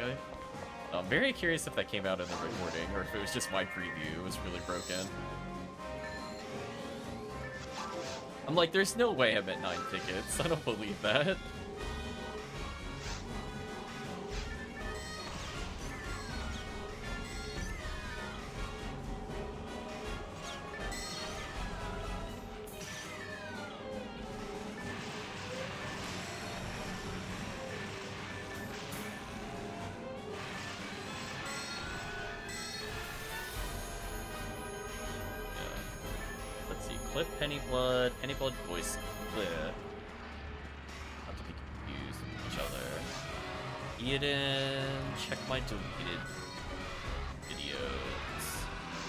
I'm very curious if that came out in the recording, or if it was just my preview. It was really broken. I'm like, there's no way I'm at 9 tickets. I don't believe that. Pennyblood voice clip. Not to be confused with each other. Eden, check my deleted videos.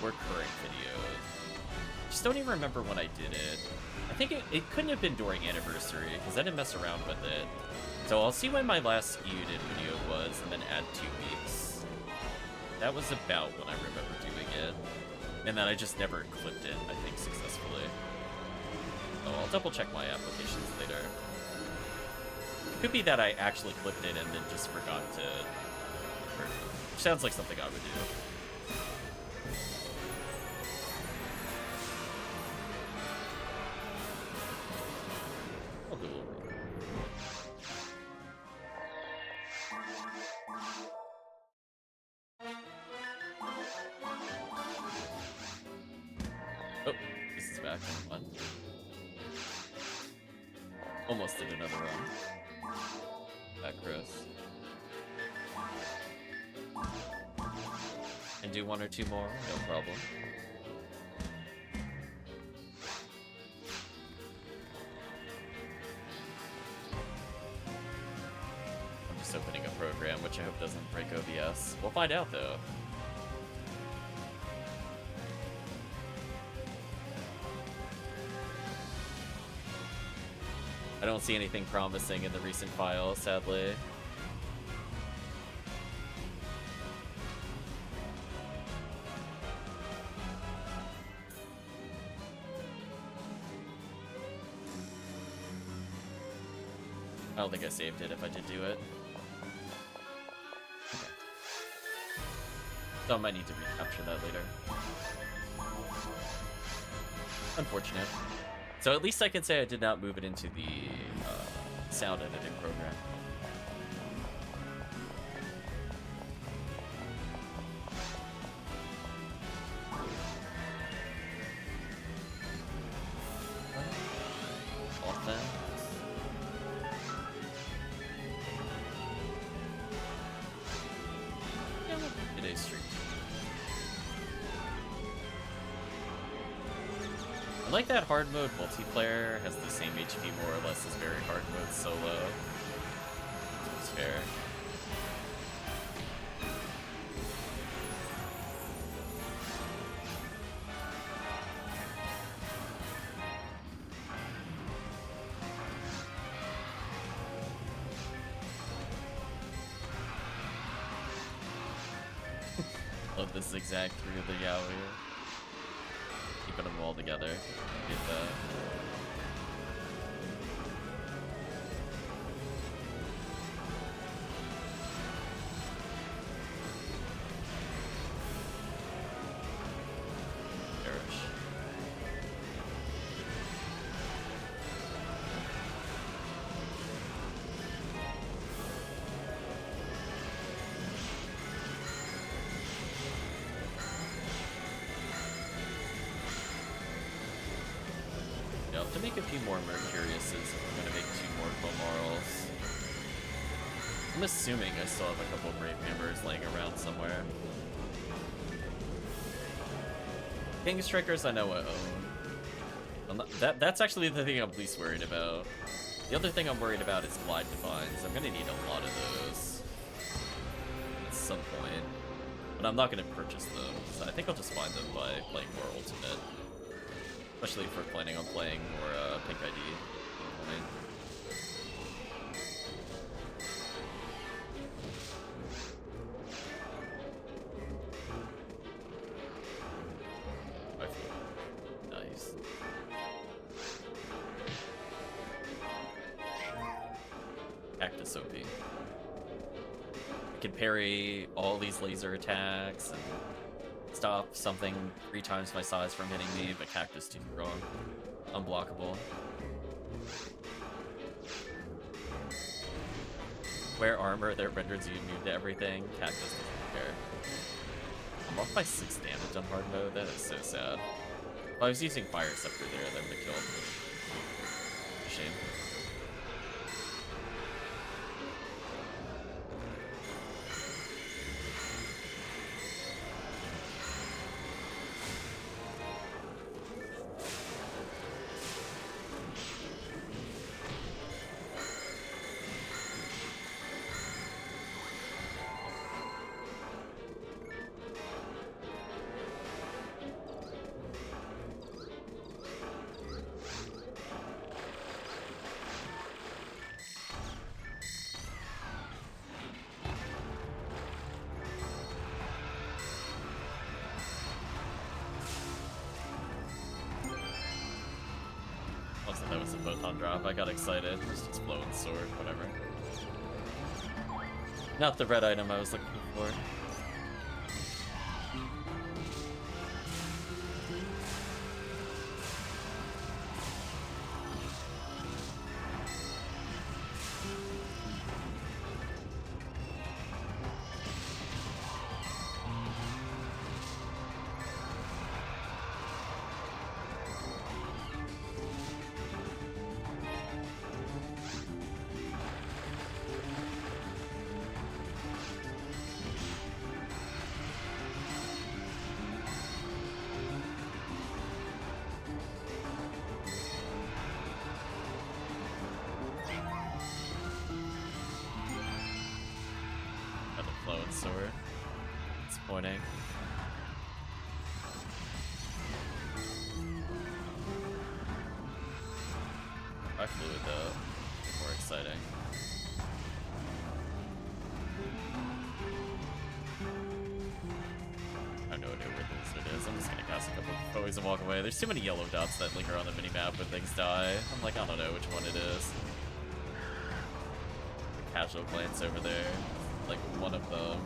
Or current videos. Just don't even remember when I did it. I think it couldn't have been during anniversary, because I didn't mess around with it. So I'll see when my last Eden video was, and then add 2 weeks. That was about when I remember doing it. And then I just never clipped it, I think, successfully. Oh, I'll double check my applications later. Could be that I actually clipped it and then just forgot to... Which sounds like something I would do. I'll do a little bit. Oh, this is back. Come on. Almost did another run. Back Chris. And do 1 or 2 more, no problem. I'm just opening a program, which I hope doesn't break OBS. We'll find out, though. I don't see anything promising in the recent file, sadly. I don't think I saved it if I did do it. Okay. So I might need to recapture that later. Unfortunate. So at least I can say I did not move it into the sound editing program. Offense. Yeah, we'll do today's stream. I like that hard mode multiplayer has the same HP more or less as very hard mode solo. It's fair. Love the zigzag through the yaoi. Keeping them all together. Get that. Perish. a few more Mercuriuses if I'm gonna make 2 more Pomorals. I'm assuming I still have a couple Brave Hammers laying around somewhere. King Strikers I know I own. That's actually the thing I'm least worried about. The other thing I'm worried about is Glide Divines. I'm gonna need a lot of those at some point. But I'm not gonna purchase them, so I think I'll just find them by playing more Ultimate. Especially if we're planning on playing more Pink ID. Nice. Cactus OP. I can parry all these laser attacks and stop something 3 times my size from hitting me, but Cactus too strong. Unblockable. Wear armor that renders you immune to everything. Cactus doesn't care. I'm off by 6 damage on hard mode. That is so sad. If I was using Fire Scepter there, that would have killed. Shame. That was a photon drop. I got excited. Just explode sword, whatever. Not the red item I was looking for. Sword. Disappointing. I fluid though. More exciting. I have no idea where this it is. I'm just gonna cast a couple of foes and walk away. There's too many yellow dots that linger on the minimap when things die. I'm like, I don't know which one it is. The casual glance over there. Like one of them,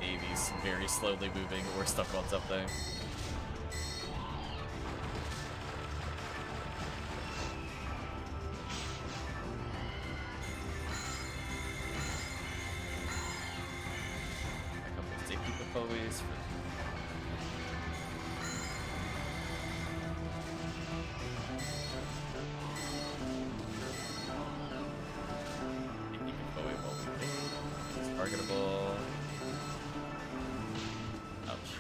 maybe very slowly moving or stuck on something. A couple of safety always. Targetable. Ouch.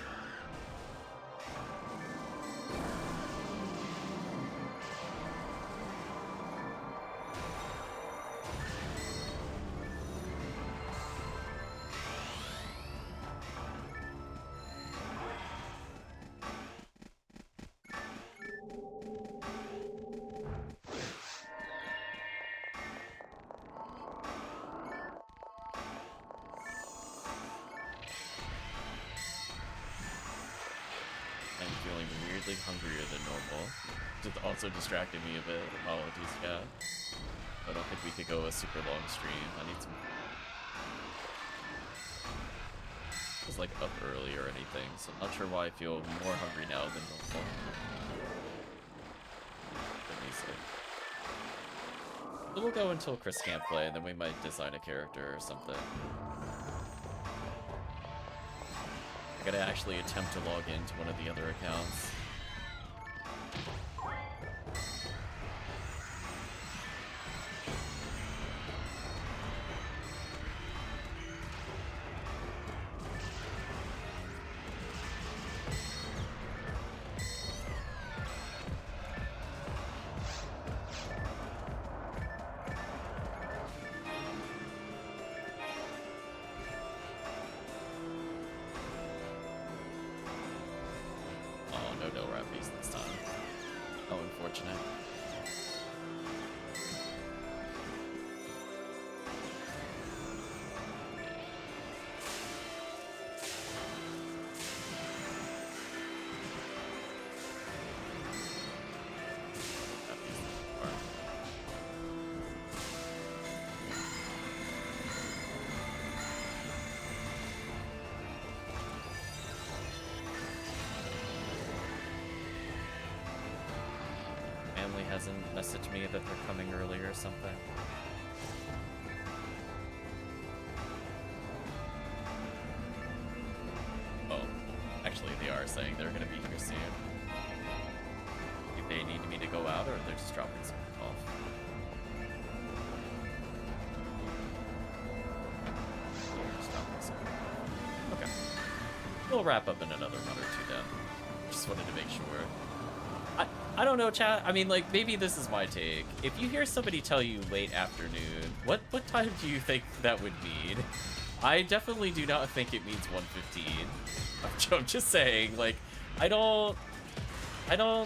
Feeling weirdly hungrier than normal. Just also distracted me a bit. Apologies, yeah. I don't think we could go a super long stream. I need some... I was like up early or anything, so I'm not sure why I feel more hungry now than normal. But we'll go until Chris can't play, and then we might design a character or something. I gotta actually attempt to log into one of the other accounts. no wrap beast this time. How unfortunate. Hasn't messaged me that they're coming early or something. Oh, actually they are saying they're gonna be here soon. Do they need me to go out or they're just dropping something off? They're just dropping something off. Okay. We'll wrap up in another run or two then. Just wanted to make sure. I don't know, chat. I mean, like, maybe this is my take. If you hear somebody tell you late afternoon, what time do you think that would mean? I definitely do not think it means 1:15. I'm just saying, like, I don't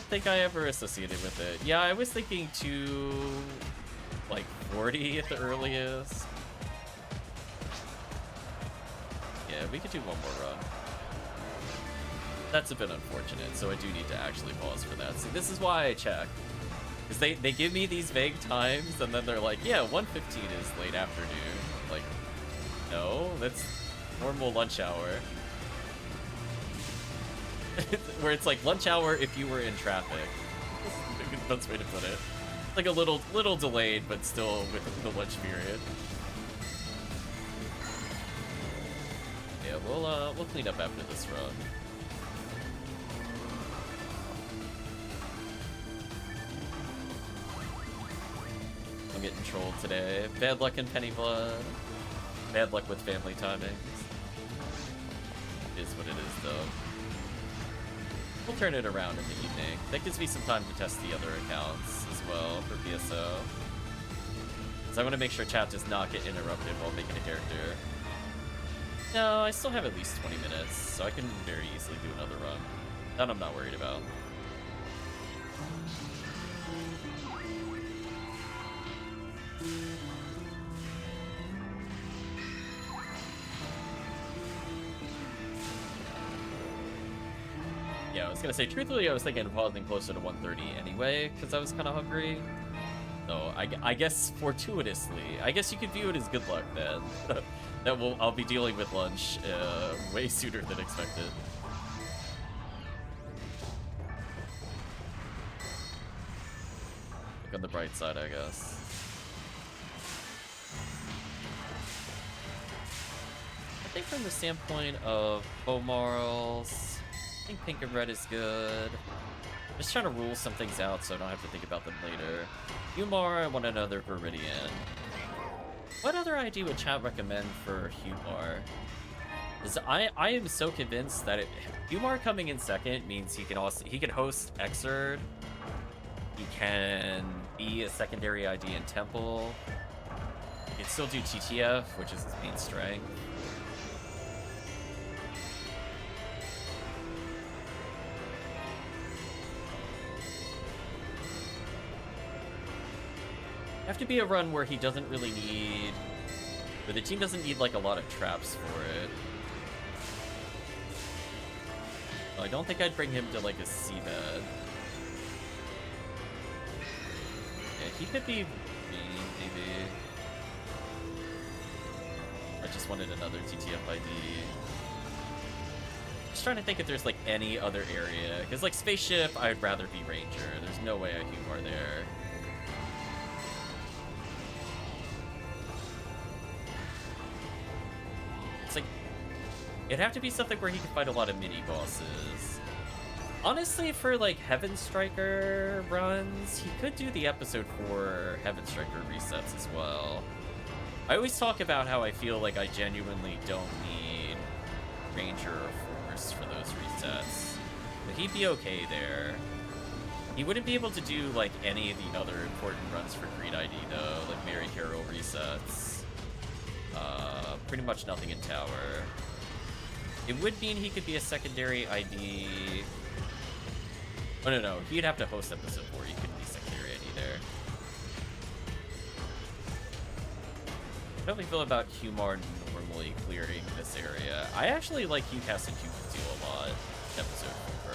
think I ever associated with it. Yeah, I was thinking 2:40 at the earliest. Yeah, we could do one more run. That's a bit unfortunate, so I do need to actually pause for that. See, this is why I check. Because they give me these vague times, and then they're like, yeah, 1:15 is late afternoon. Like, no, that's normal lunch hour. Where it's like lunch hour if you were in traffic. That's the best way to put it. Like a little delayed, but still within the lunch period. Yeah, we'll clean up after this run. I'm getting trolled today. Bad luck in Pennyblood. Bad luck with family timings. It is what it is, though. We'll turn it around in the evening. That gives me some time to test the other accounts as well for PSO. Because I want to make sure chat does not get interrupted while making a character. No, I still have at least 20 minutes, so I can very easily do another run. That I'm not worried about. Yeah, I was gonna say, truthfully, I was thinking of pausing closer to 1:30 anyway, because I was kind of hungry. So I guess fortuitously, I guess you could view it as good luck then. I'll be dealing with lunch way sooner than expected. Look on the bright side, I guess. I think from the standpoint of bow morals, I think pink and red is good. Just trying to rule some things out so I don't have to think about them later. Humor, I want another Viridian. What other ID would chat recommend for Humor? Because I am so convinced that Humor coming in second means he can host Xrd. He can be a secondary ID in Temple. He can still do TTF, which is his main strength. Have to be a run where he doesn't really need, where the team doesn't need like a lot of traps for it. I don't think I'd bring him to like a seabed. Yeah, he could be mean, maybe. I just wanted another TTF ID. Just trying to think if there's like any other area, because like spaceship, I'd rather be Ranger. There's no way I humor there. It'd have to be something where he could fight a lot of mini-bosses. Honestly, for, like, Heaven Striker runs, he could do the episode 4 Heaven Striker resets as well. I always talk about how I feel like I genuinely don't need Ranger or Force for those resets. But he'd be okay there. He wouldn't be able to do, like, any of the other important runs for Creed ID, though. Like, Mary Carroll resets. Pretty much nothing in Tower. It would mean he could be a secondary ID Oh, no, he'd have to host episode 4. He couldn't be sectarian either. How do we feel about Humar normally clearing this area? I actually like Hucast and Humans a lot in episode 4.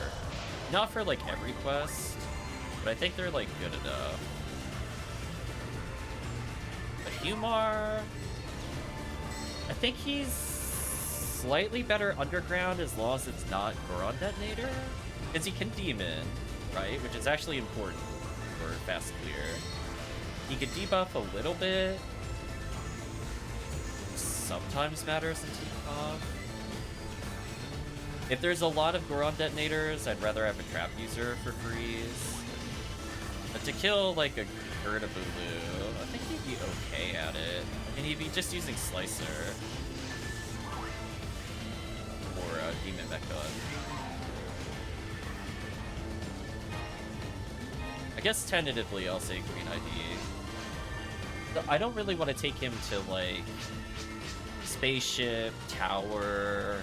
Not for, like, every quest, but I think they're, like, good enough. But Humar... I think he's slightly better underground as long as it's not Goron Detonator. Because he can demon, right? Which is actually important for fast clear. He could debuff a little bit. Sometimes matters in T-Conf. If there's a lot of Goron Detonators, I'd rather have a trap user for freeze. But to kill, like, a Ertabulu, I think he'd be okay at it. And he'd be just using Slicer. Or Demon Mech Gun. I guess tentatively I'll say Green ID. I don't really want to take him to, like, Spaceship, Tower,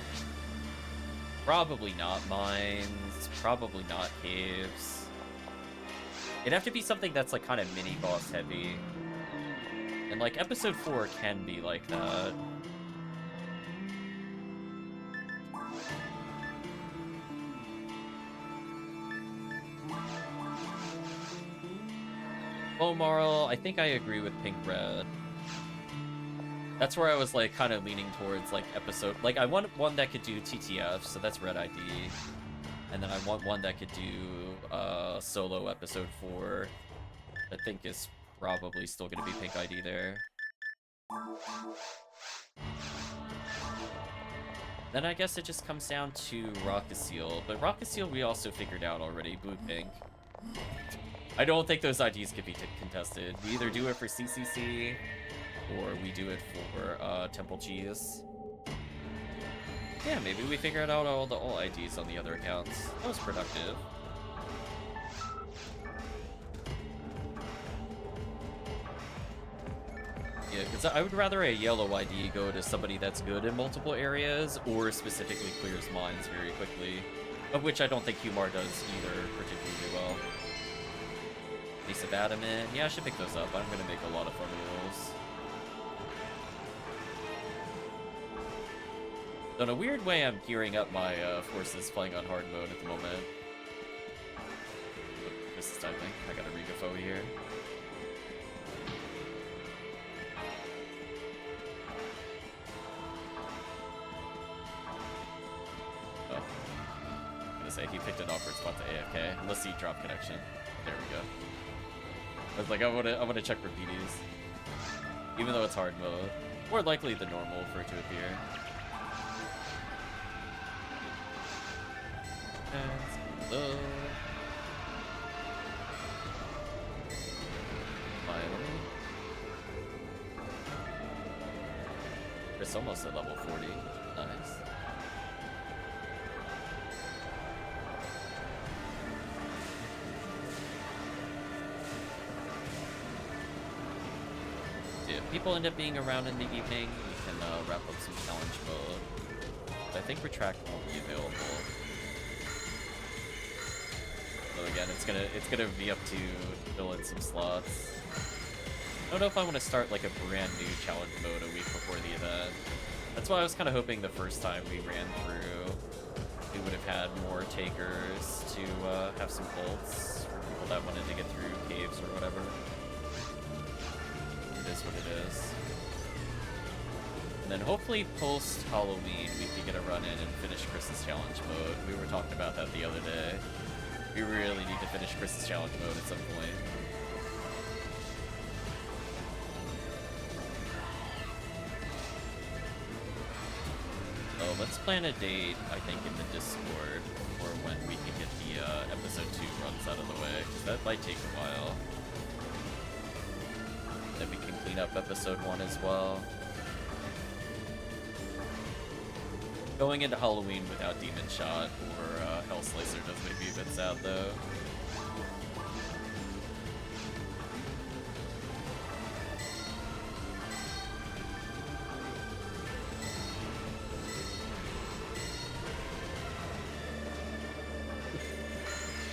probably not Mines, probably not Caves. It'd have to be something that's, like, kind of mini-boss heavy. And, like, episode 4 can be like that. Oh, Marl, I think I agree with Pink Red. That's where I was, like, kind of leaning towards, like, episode... Like, I want one that could do TTF, so that's Red ID. And then I want one that could do solo episode 4. I think is probably still going to be Pink ID there. Then I guess it just comes down to Rockasiel. But Rockasiel we also figured out already, Blue-Pink. I don't think those IDs could be contested. We either do it for CCC, or we do it for Temple Cheese. Yeah, maybe we figured out all the IDs on the other accounts. That was productive. Yeah, because I would rather a yellow ID go to somebody that's good in multiple areas, or specifically clears mines very quickly. Of which I don't think Humar does either particularly well. Piece of Adamant. Yeah, I should pick those up. I'm going to make a lot of fun rolls. So in a weird way, I'm gearing up my forces playing on hard mode at the moment. This is typing. I got a Regafo here. Oh. I'm gonna say he picked an awkward spot to AFK. Unless he dropped connection. There we go. I was like, I wanna check for PDs. Even though it's hard mode. More likely than normal for it to appear. Finally. It's almost at level 40. Nice. Yeah, people end up being around in the evening. We can wrap up some challenge mode. But I think Retract won't be available. So again, it's gonna be up to fill in some slots. I don't know if I want to start like a brand new challenge mode a week before the event. That's why I was kind of hoping the first time we ran through, we would have had more takers to have some bolts for people that wanted to get through caves or whatever. It is what it is. And then hopefully post-Halloween we can get a run in and finish Chris's challenge mode. We were talking about that the other day. We really need to finish Chris's challenge mode at some point. Oh, let's plan a date, I think, in the Discord for when we can get the episode 2 runs out of the way, because that might take a while. Then we can clean up episode 1 as well. Going into Halloween without Demon Shot or Hell Slicer does make me a bit sad, though.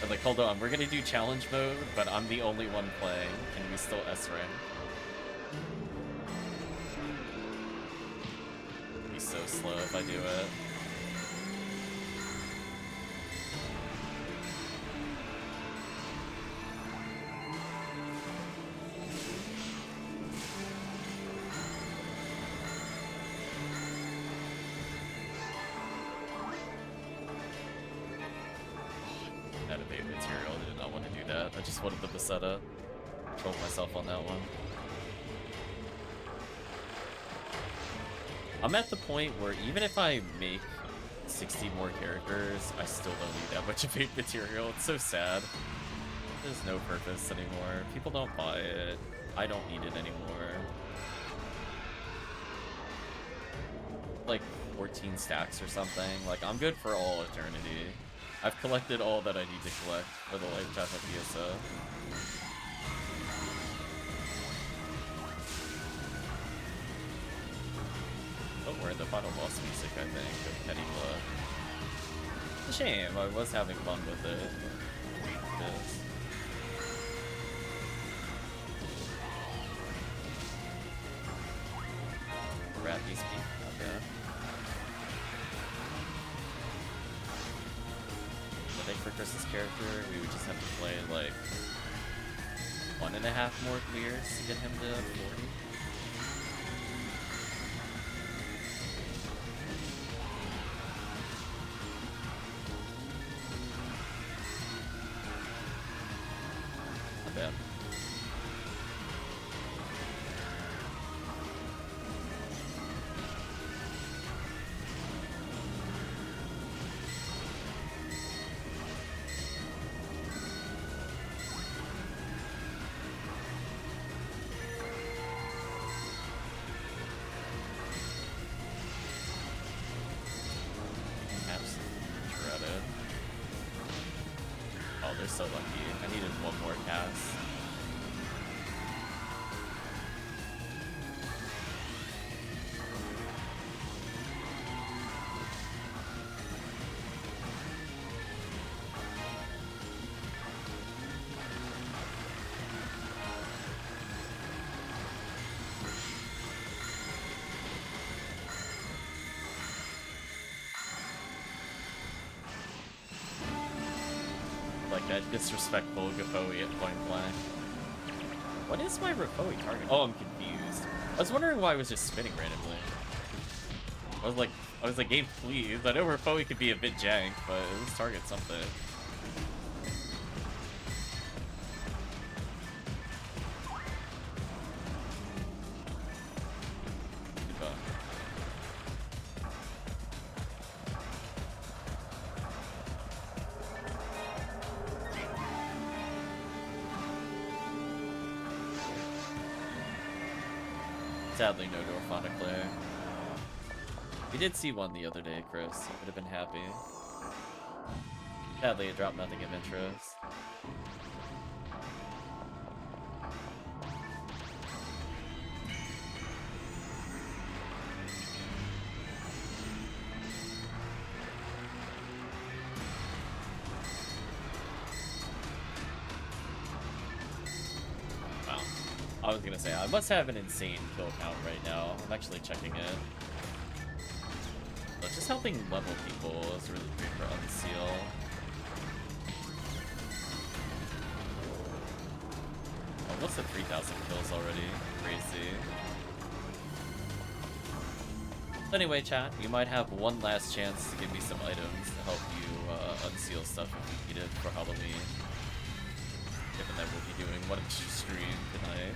I'm like, hold on, we're gonna do challenge mode, but I'm the only one playing. Can we still S rank? It'd be so slow if I do it. Material. I did not want to do that. I just wanted the Basetta. Controlled myself on that one. I'm at the point where even if I make 60 more characters, I still don't need that much of fake material. It's so sad. There's no purpose anymore. People don't buy it. I don't need it anymore. Like 14 stacks or something. Like, I'm good for all eternity. I've collected all that I need to collect for the lifetime of PSO. Oh, we're in the final boss music, I think, of Pennyblood. It's a shame, I was having fun with it. It is. Rat beast beef, okay. I think for Chris's character, we would just have to play like 1.5 more clears to get him to 40. Not bad. So lucky. I needed one more cast. That disrespectful Gafoe at point blank. What is my Gafoe target? Oh, I'm confused. I was wondering why I was just spinning randomly. I was like, game please. I know Gafoe could be a bit jank, but at least target something. Sadly, no Dorfana Claire. We did see one the other day, Chris. You would have been happy. Sadly, it dropped nothing of interest. I was gonna say, I must have an insane kill count right now. I'm actually checking it. But just helping level people is really great for Unseal. Almost at 3,000 kills already. Crazy. Anyway, chat, you might have one last chance to give me some items to help you unseal stuff if you need it for Halloween. Given that we'll be doing one stream tonight.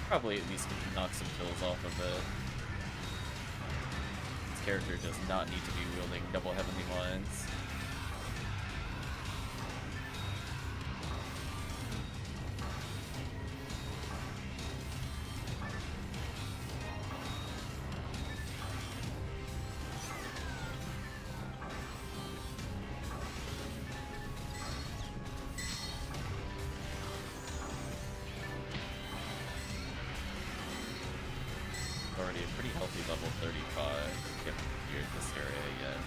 Probably at least knock some kills off of it. This character does not need to be wielding double heavenly mines. Already a pretty healthy level 35. Haven't cleared this area yet.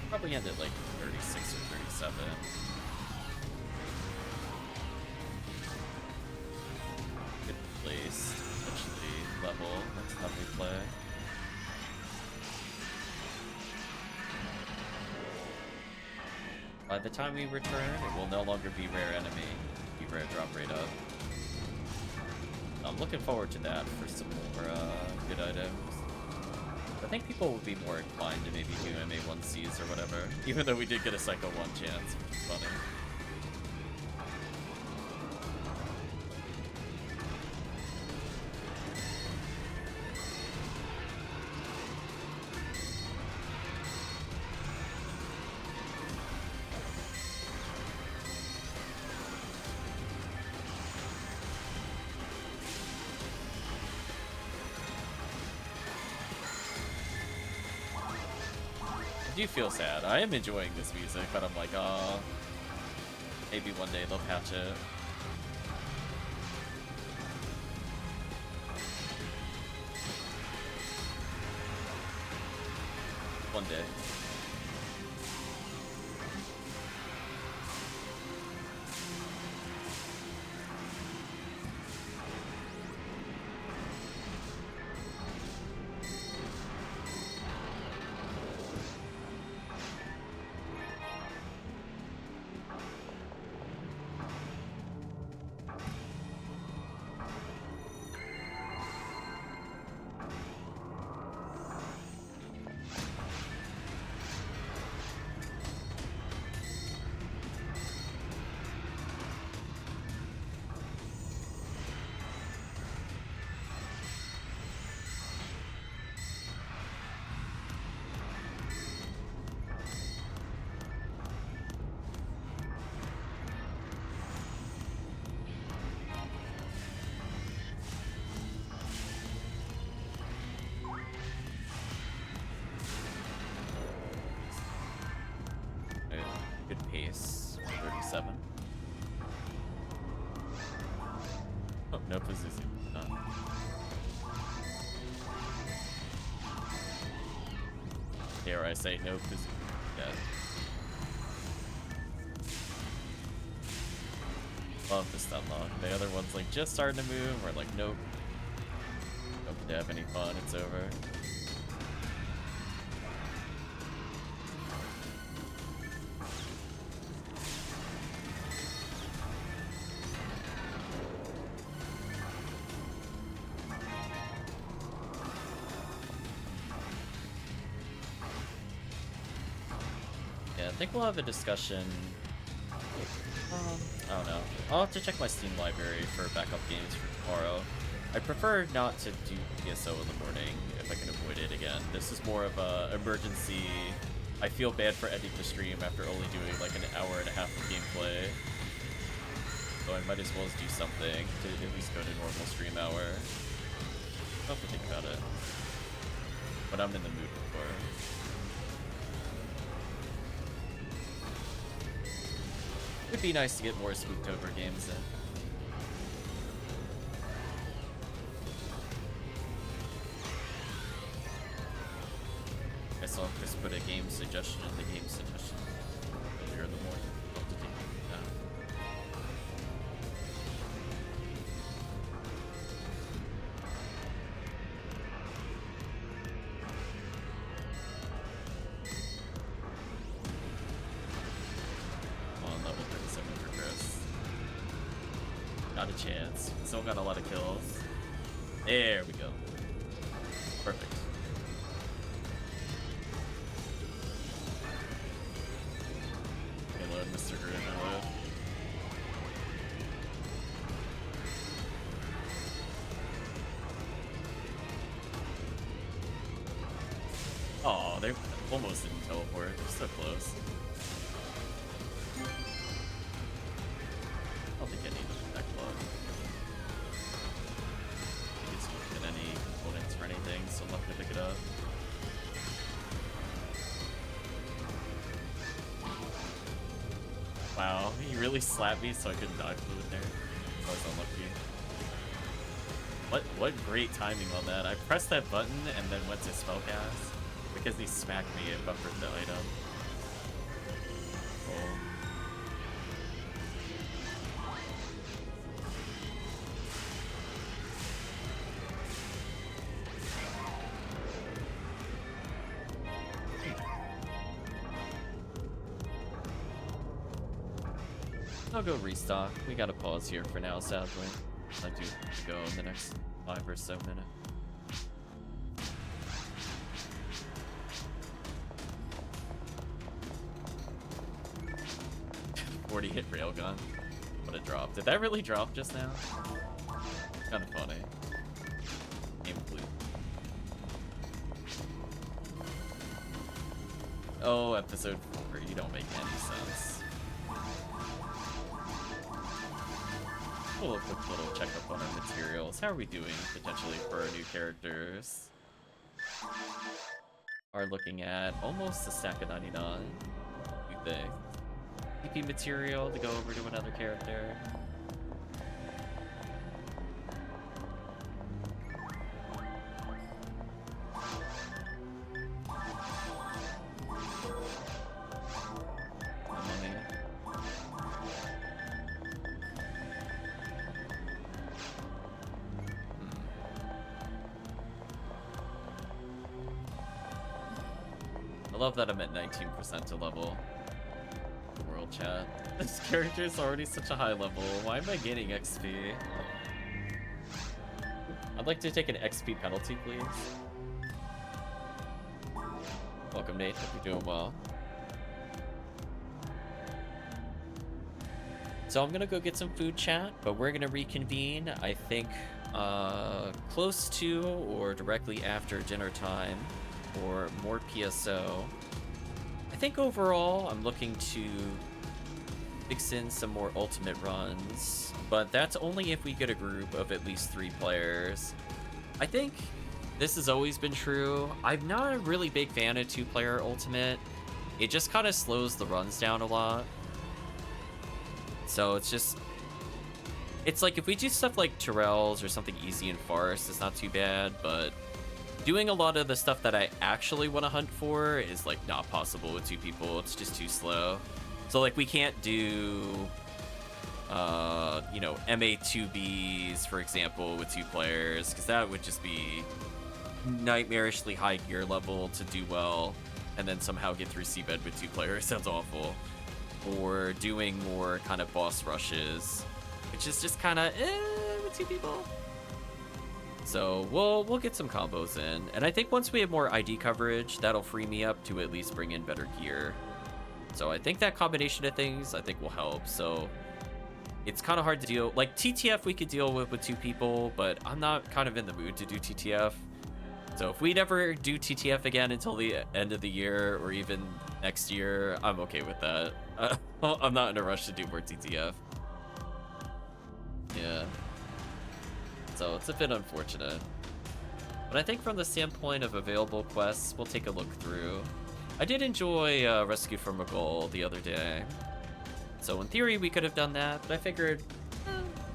Probably end at like 36 or 37. Good place, essentially level. That's how we play. By the time we return, it will no longer be rare enemy. Be rare drop rate up. I'm looking forward to that for some more good items. I think people would be more inclined to maybe do MA1Cs or whatever, even though we did get a Psycho 1 chance, which is funny. I do feel sad. I am enjoying this music, but I'm like, oh, maybe one day they'll patch it. One day. Good pace, 37. Oh, no position. Dare I say no position? Yeah. Love the stun lock. The other one's like just starting to move. We're like, nope. Don't get to have any fun. It's over. I think we'll have a discussion. I don't know. I'll have to check my Steam library for backup games for tomorrow. I prefer not to do PSO in the morning if I can avoid it again. This is more of a emergency. I feel bad for ending the stream after only doing like an hour and a half of gameplay. So I might as well do something to at least go to normal stream hour. I'll have to think about it. But I'm in the mood for. It'd be nice to get more Spooktober games in. I saw Chris put a game suggestion in the game suggestion earlier in the morning. I'll have to take a look at that. Not a chance. Still got a lot of kills. There we go. Perfect. Hello, Mr. Grim. Hello. Oh, they almost didn't teleport. They're so close. I don't think I need a backlog. I think it's not get any components or anything, so I'm not gonna pick it up. Wow, he really slapped me so I couldn't dodge fluid there. I was unlucky. What great timing on that. I pressed that button and then went to spellcast because he smacked me and buffered the item. I'll go restock. We gotta pause here for now, sadly. I do have to go in the next 5 or so minutes. 40 hit railgun. What a drop. Did that really drop just now? Kind of funny. Game blue. Oh, episode 4. You don't make any sense. We'll a quick little checkup on our materials. How are we doing potentially for our new characters? Are looking at almost a stack of 99. We think. PP material to go over to another character. I love that I'm at 19% to level. World chat. This character is already such a high level. Why am I gaining XP? I'd like to take an XP penalty, please. Welcome, Nate. Hope you're doing well. So I'm gonna go get some food, chat, but we're gonna reconvene, I think, close to or directly after dinner time for more PSO. I think overall I'm looking to mix in some more ultimate runs, but that's only if we get a group of at least 3 players. I think this has always been true. I'm not a really big fan of 2-player ultimate. It just kind of slows the runs down a lot. So it's like if we do stuff like Terrell's or something easy and Farce, it's not too bad, but doing a lot of the stuff that I actually want to hunt for is like not possible with 2 people. It's just too slow. So like we can't do, you know, MA2Bs, for example, with 2 players, because that would just be nightmarishly high gear level to do well, and then somehow get through Seabed with 2 players. Sounds awful. Or doing more kind of boss rushes, which is just kind of with 2 people. So we'll get some combos in, and I think once we have more ID coverage, that'll free me up to at least bring in better gear. So I think that combination of things I think will help. So it's kind of hard to deal, like TTF we could deal with 2 people, but I'm not kind of in the mood to do TTF. So if we never do TTF again until the end of the year or even next year, I'm okay with that. I'm not in a rush to do more TTF. Yeah. So it's a bit unfortunate. But I think from the standpoint of available quests, we'll take a look through. I did enjoy Rescue from a Goal the other day. So in theory, we could have done that, but I figured,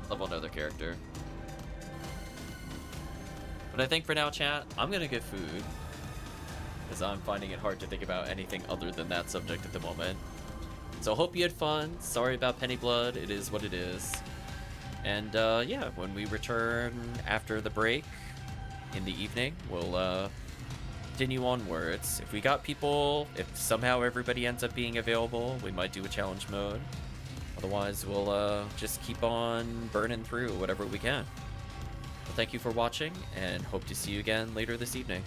level another character. But I think for now, chat, I'm gonna get food, because I'm finding it hard to think about anything other than that subject at the moment. So hope you had fun. Sorry about Pennyblood. It is what it is. And yeah, when we return after the break in the evening, we'll continue onwards. If we got people, if somehow everybody ends up being available, we might do a challenge mode. Otherwise, we'll just keep on burning through whatever we can. Well, thank you for watching, and hope to see you again later this evening.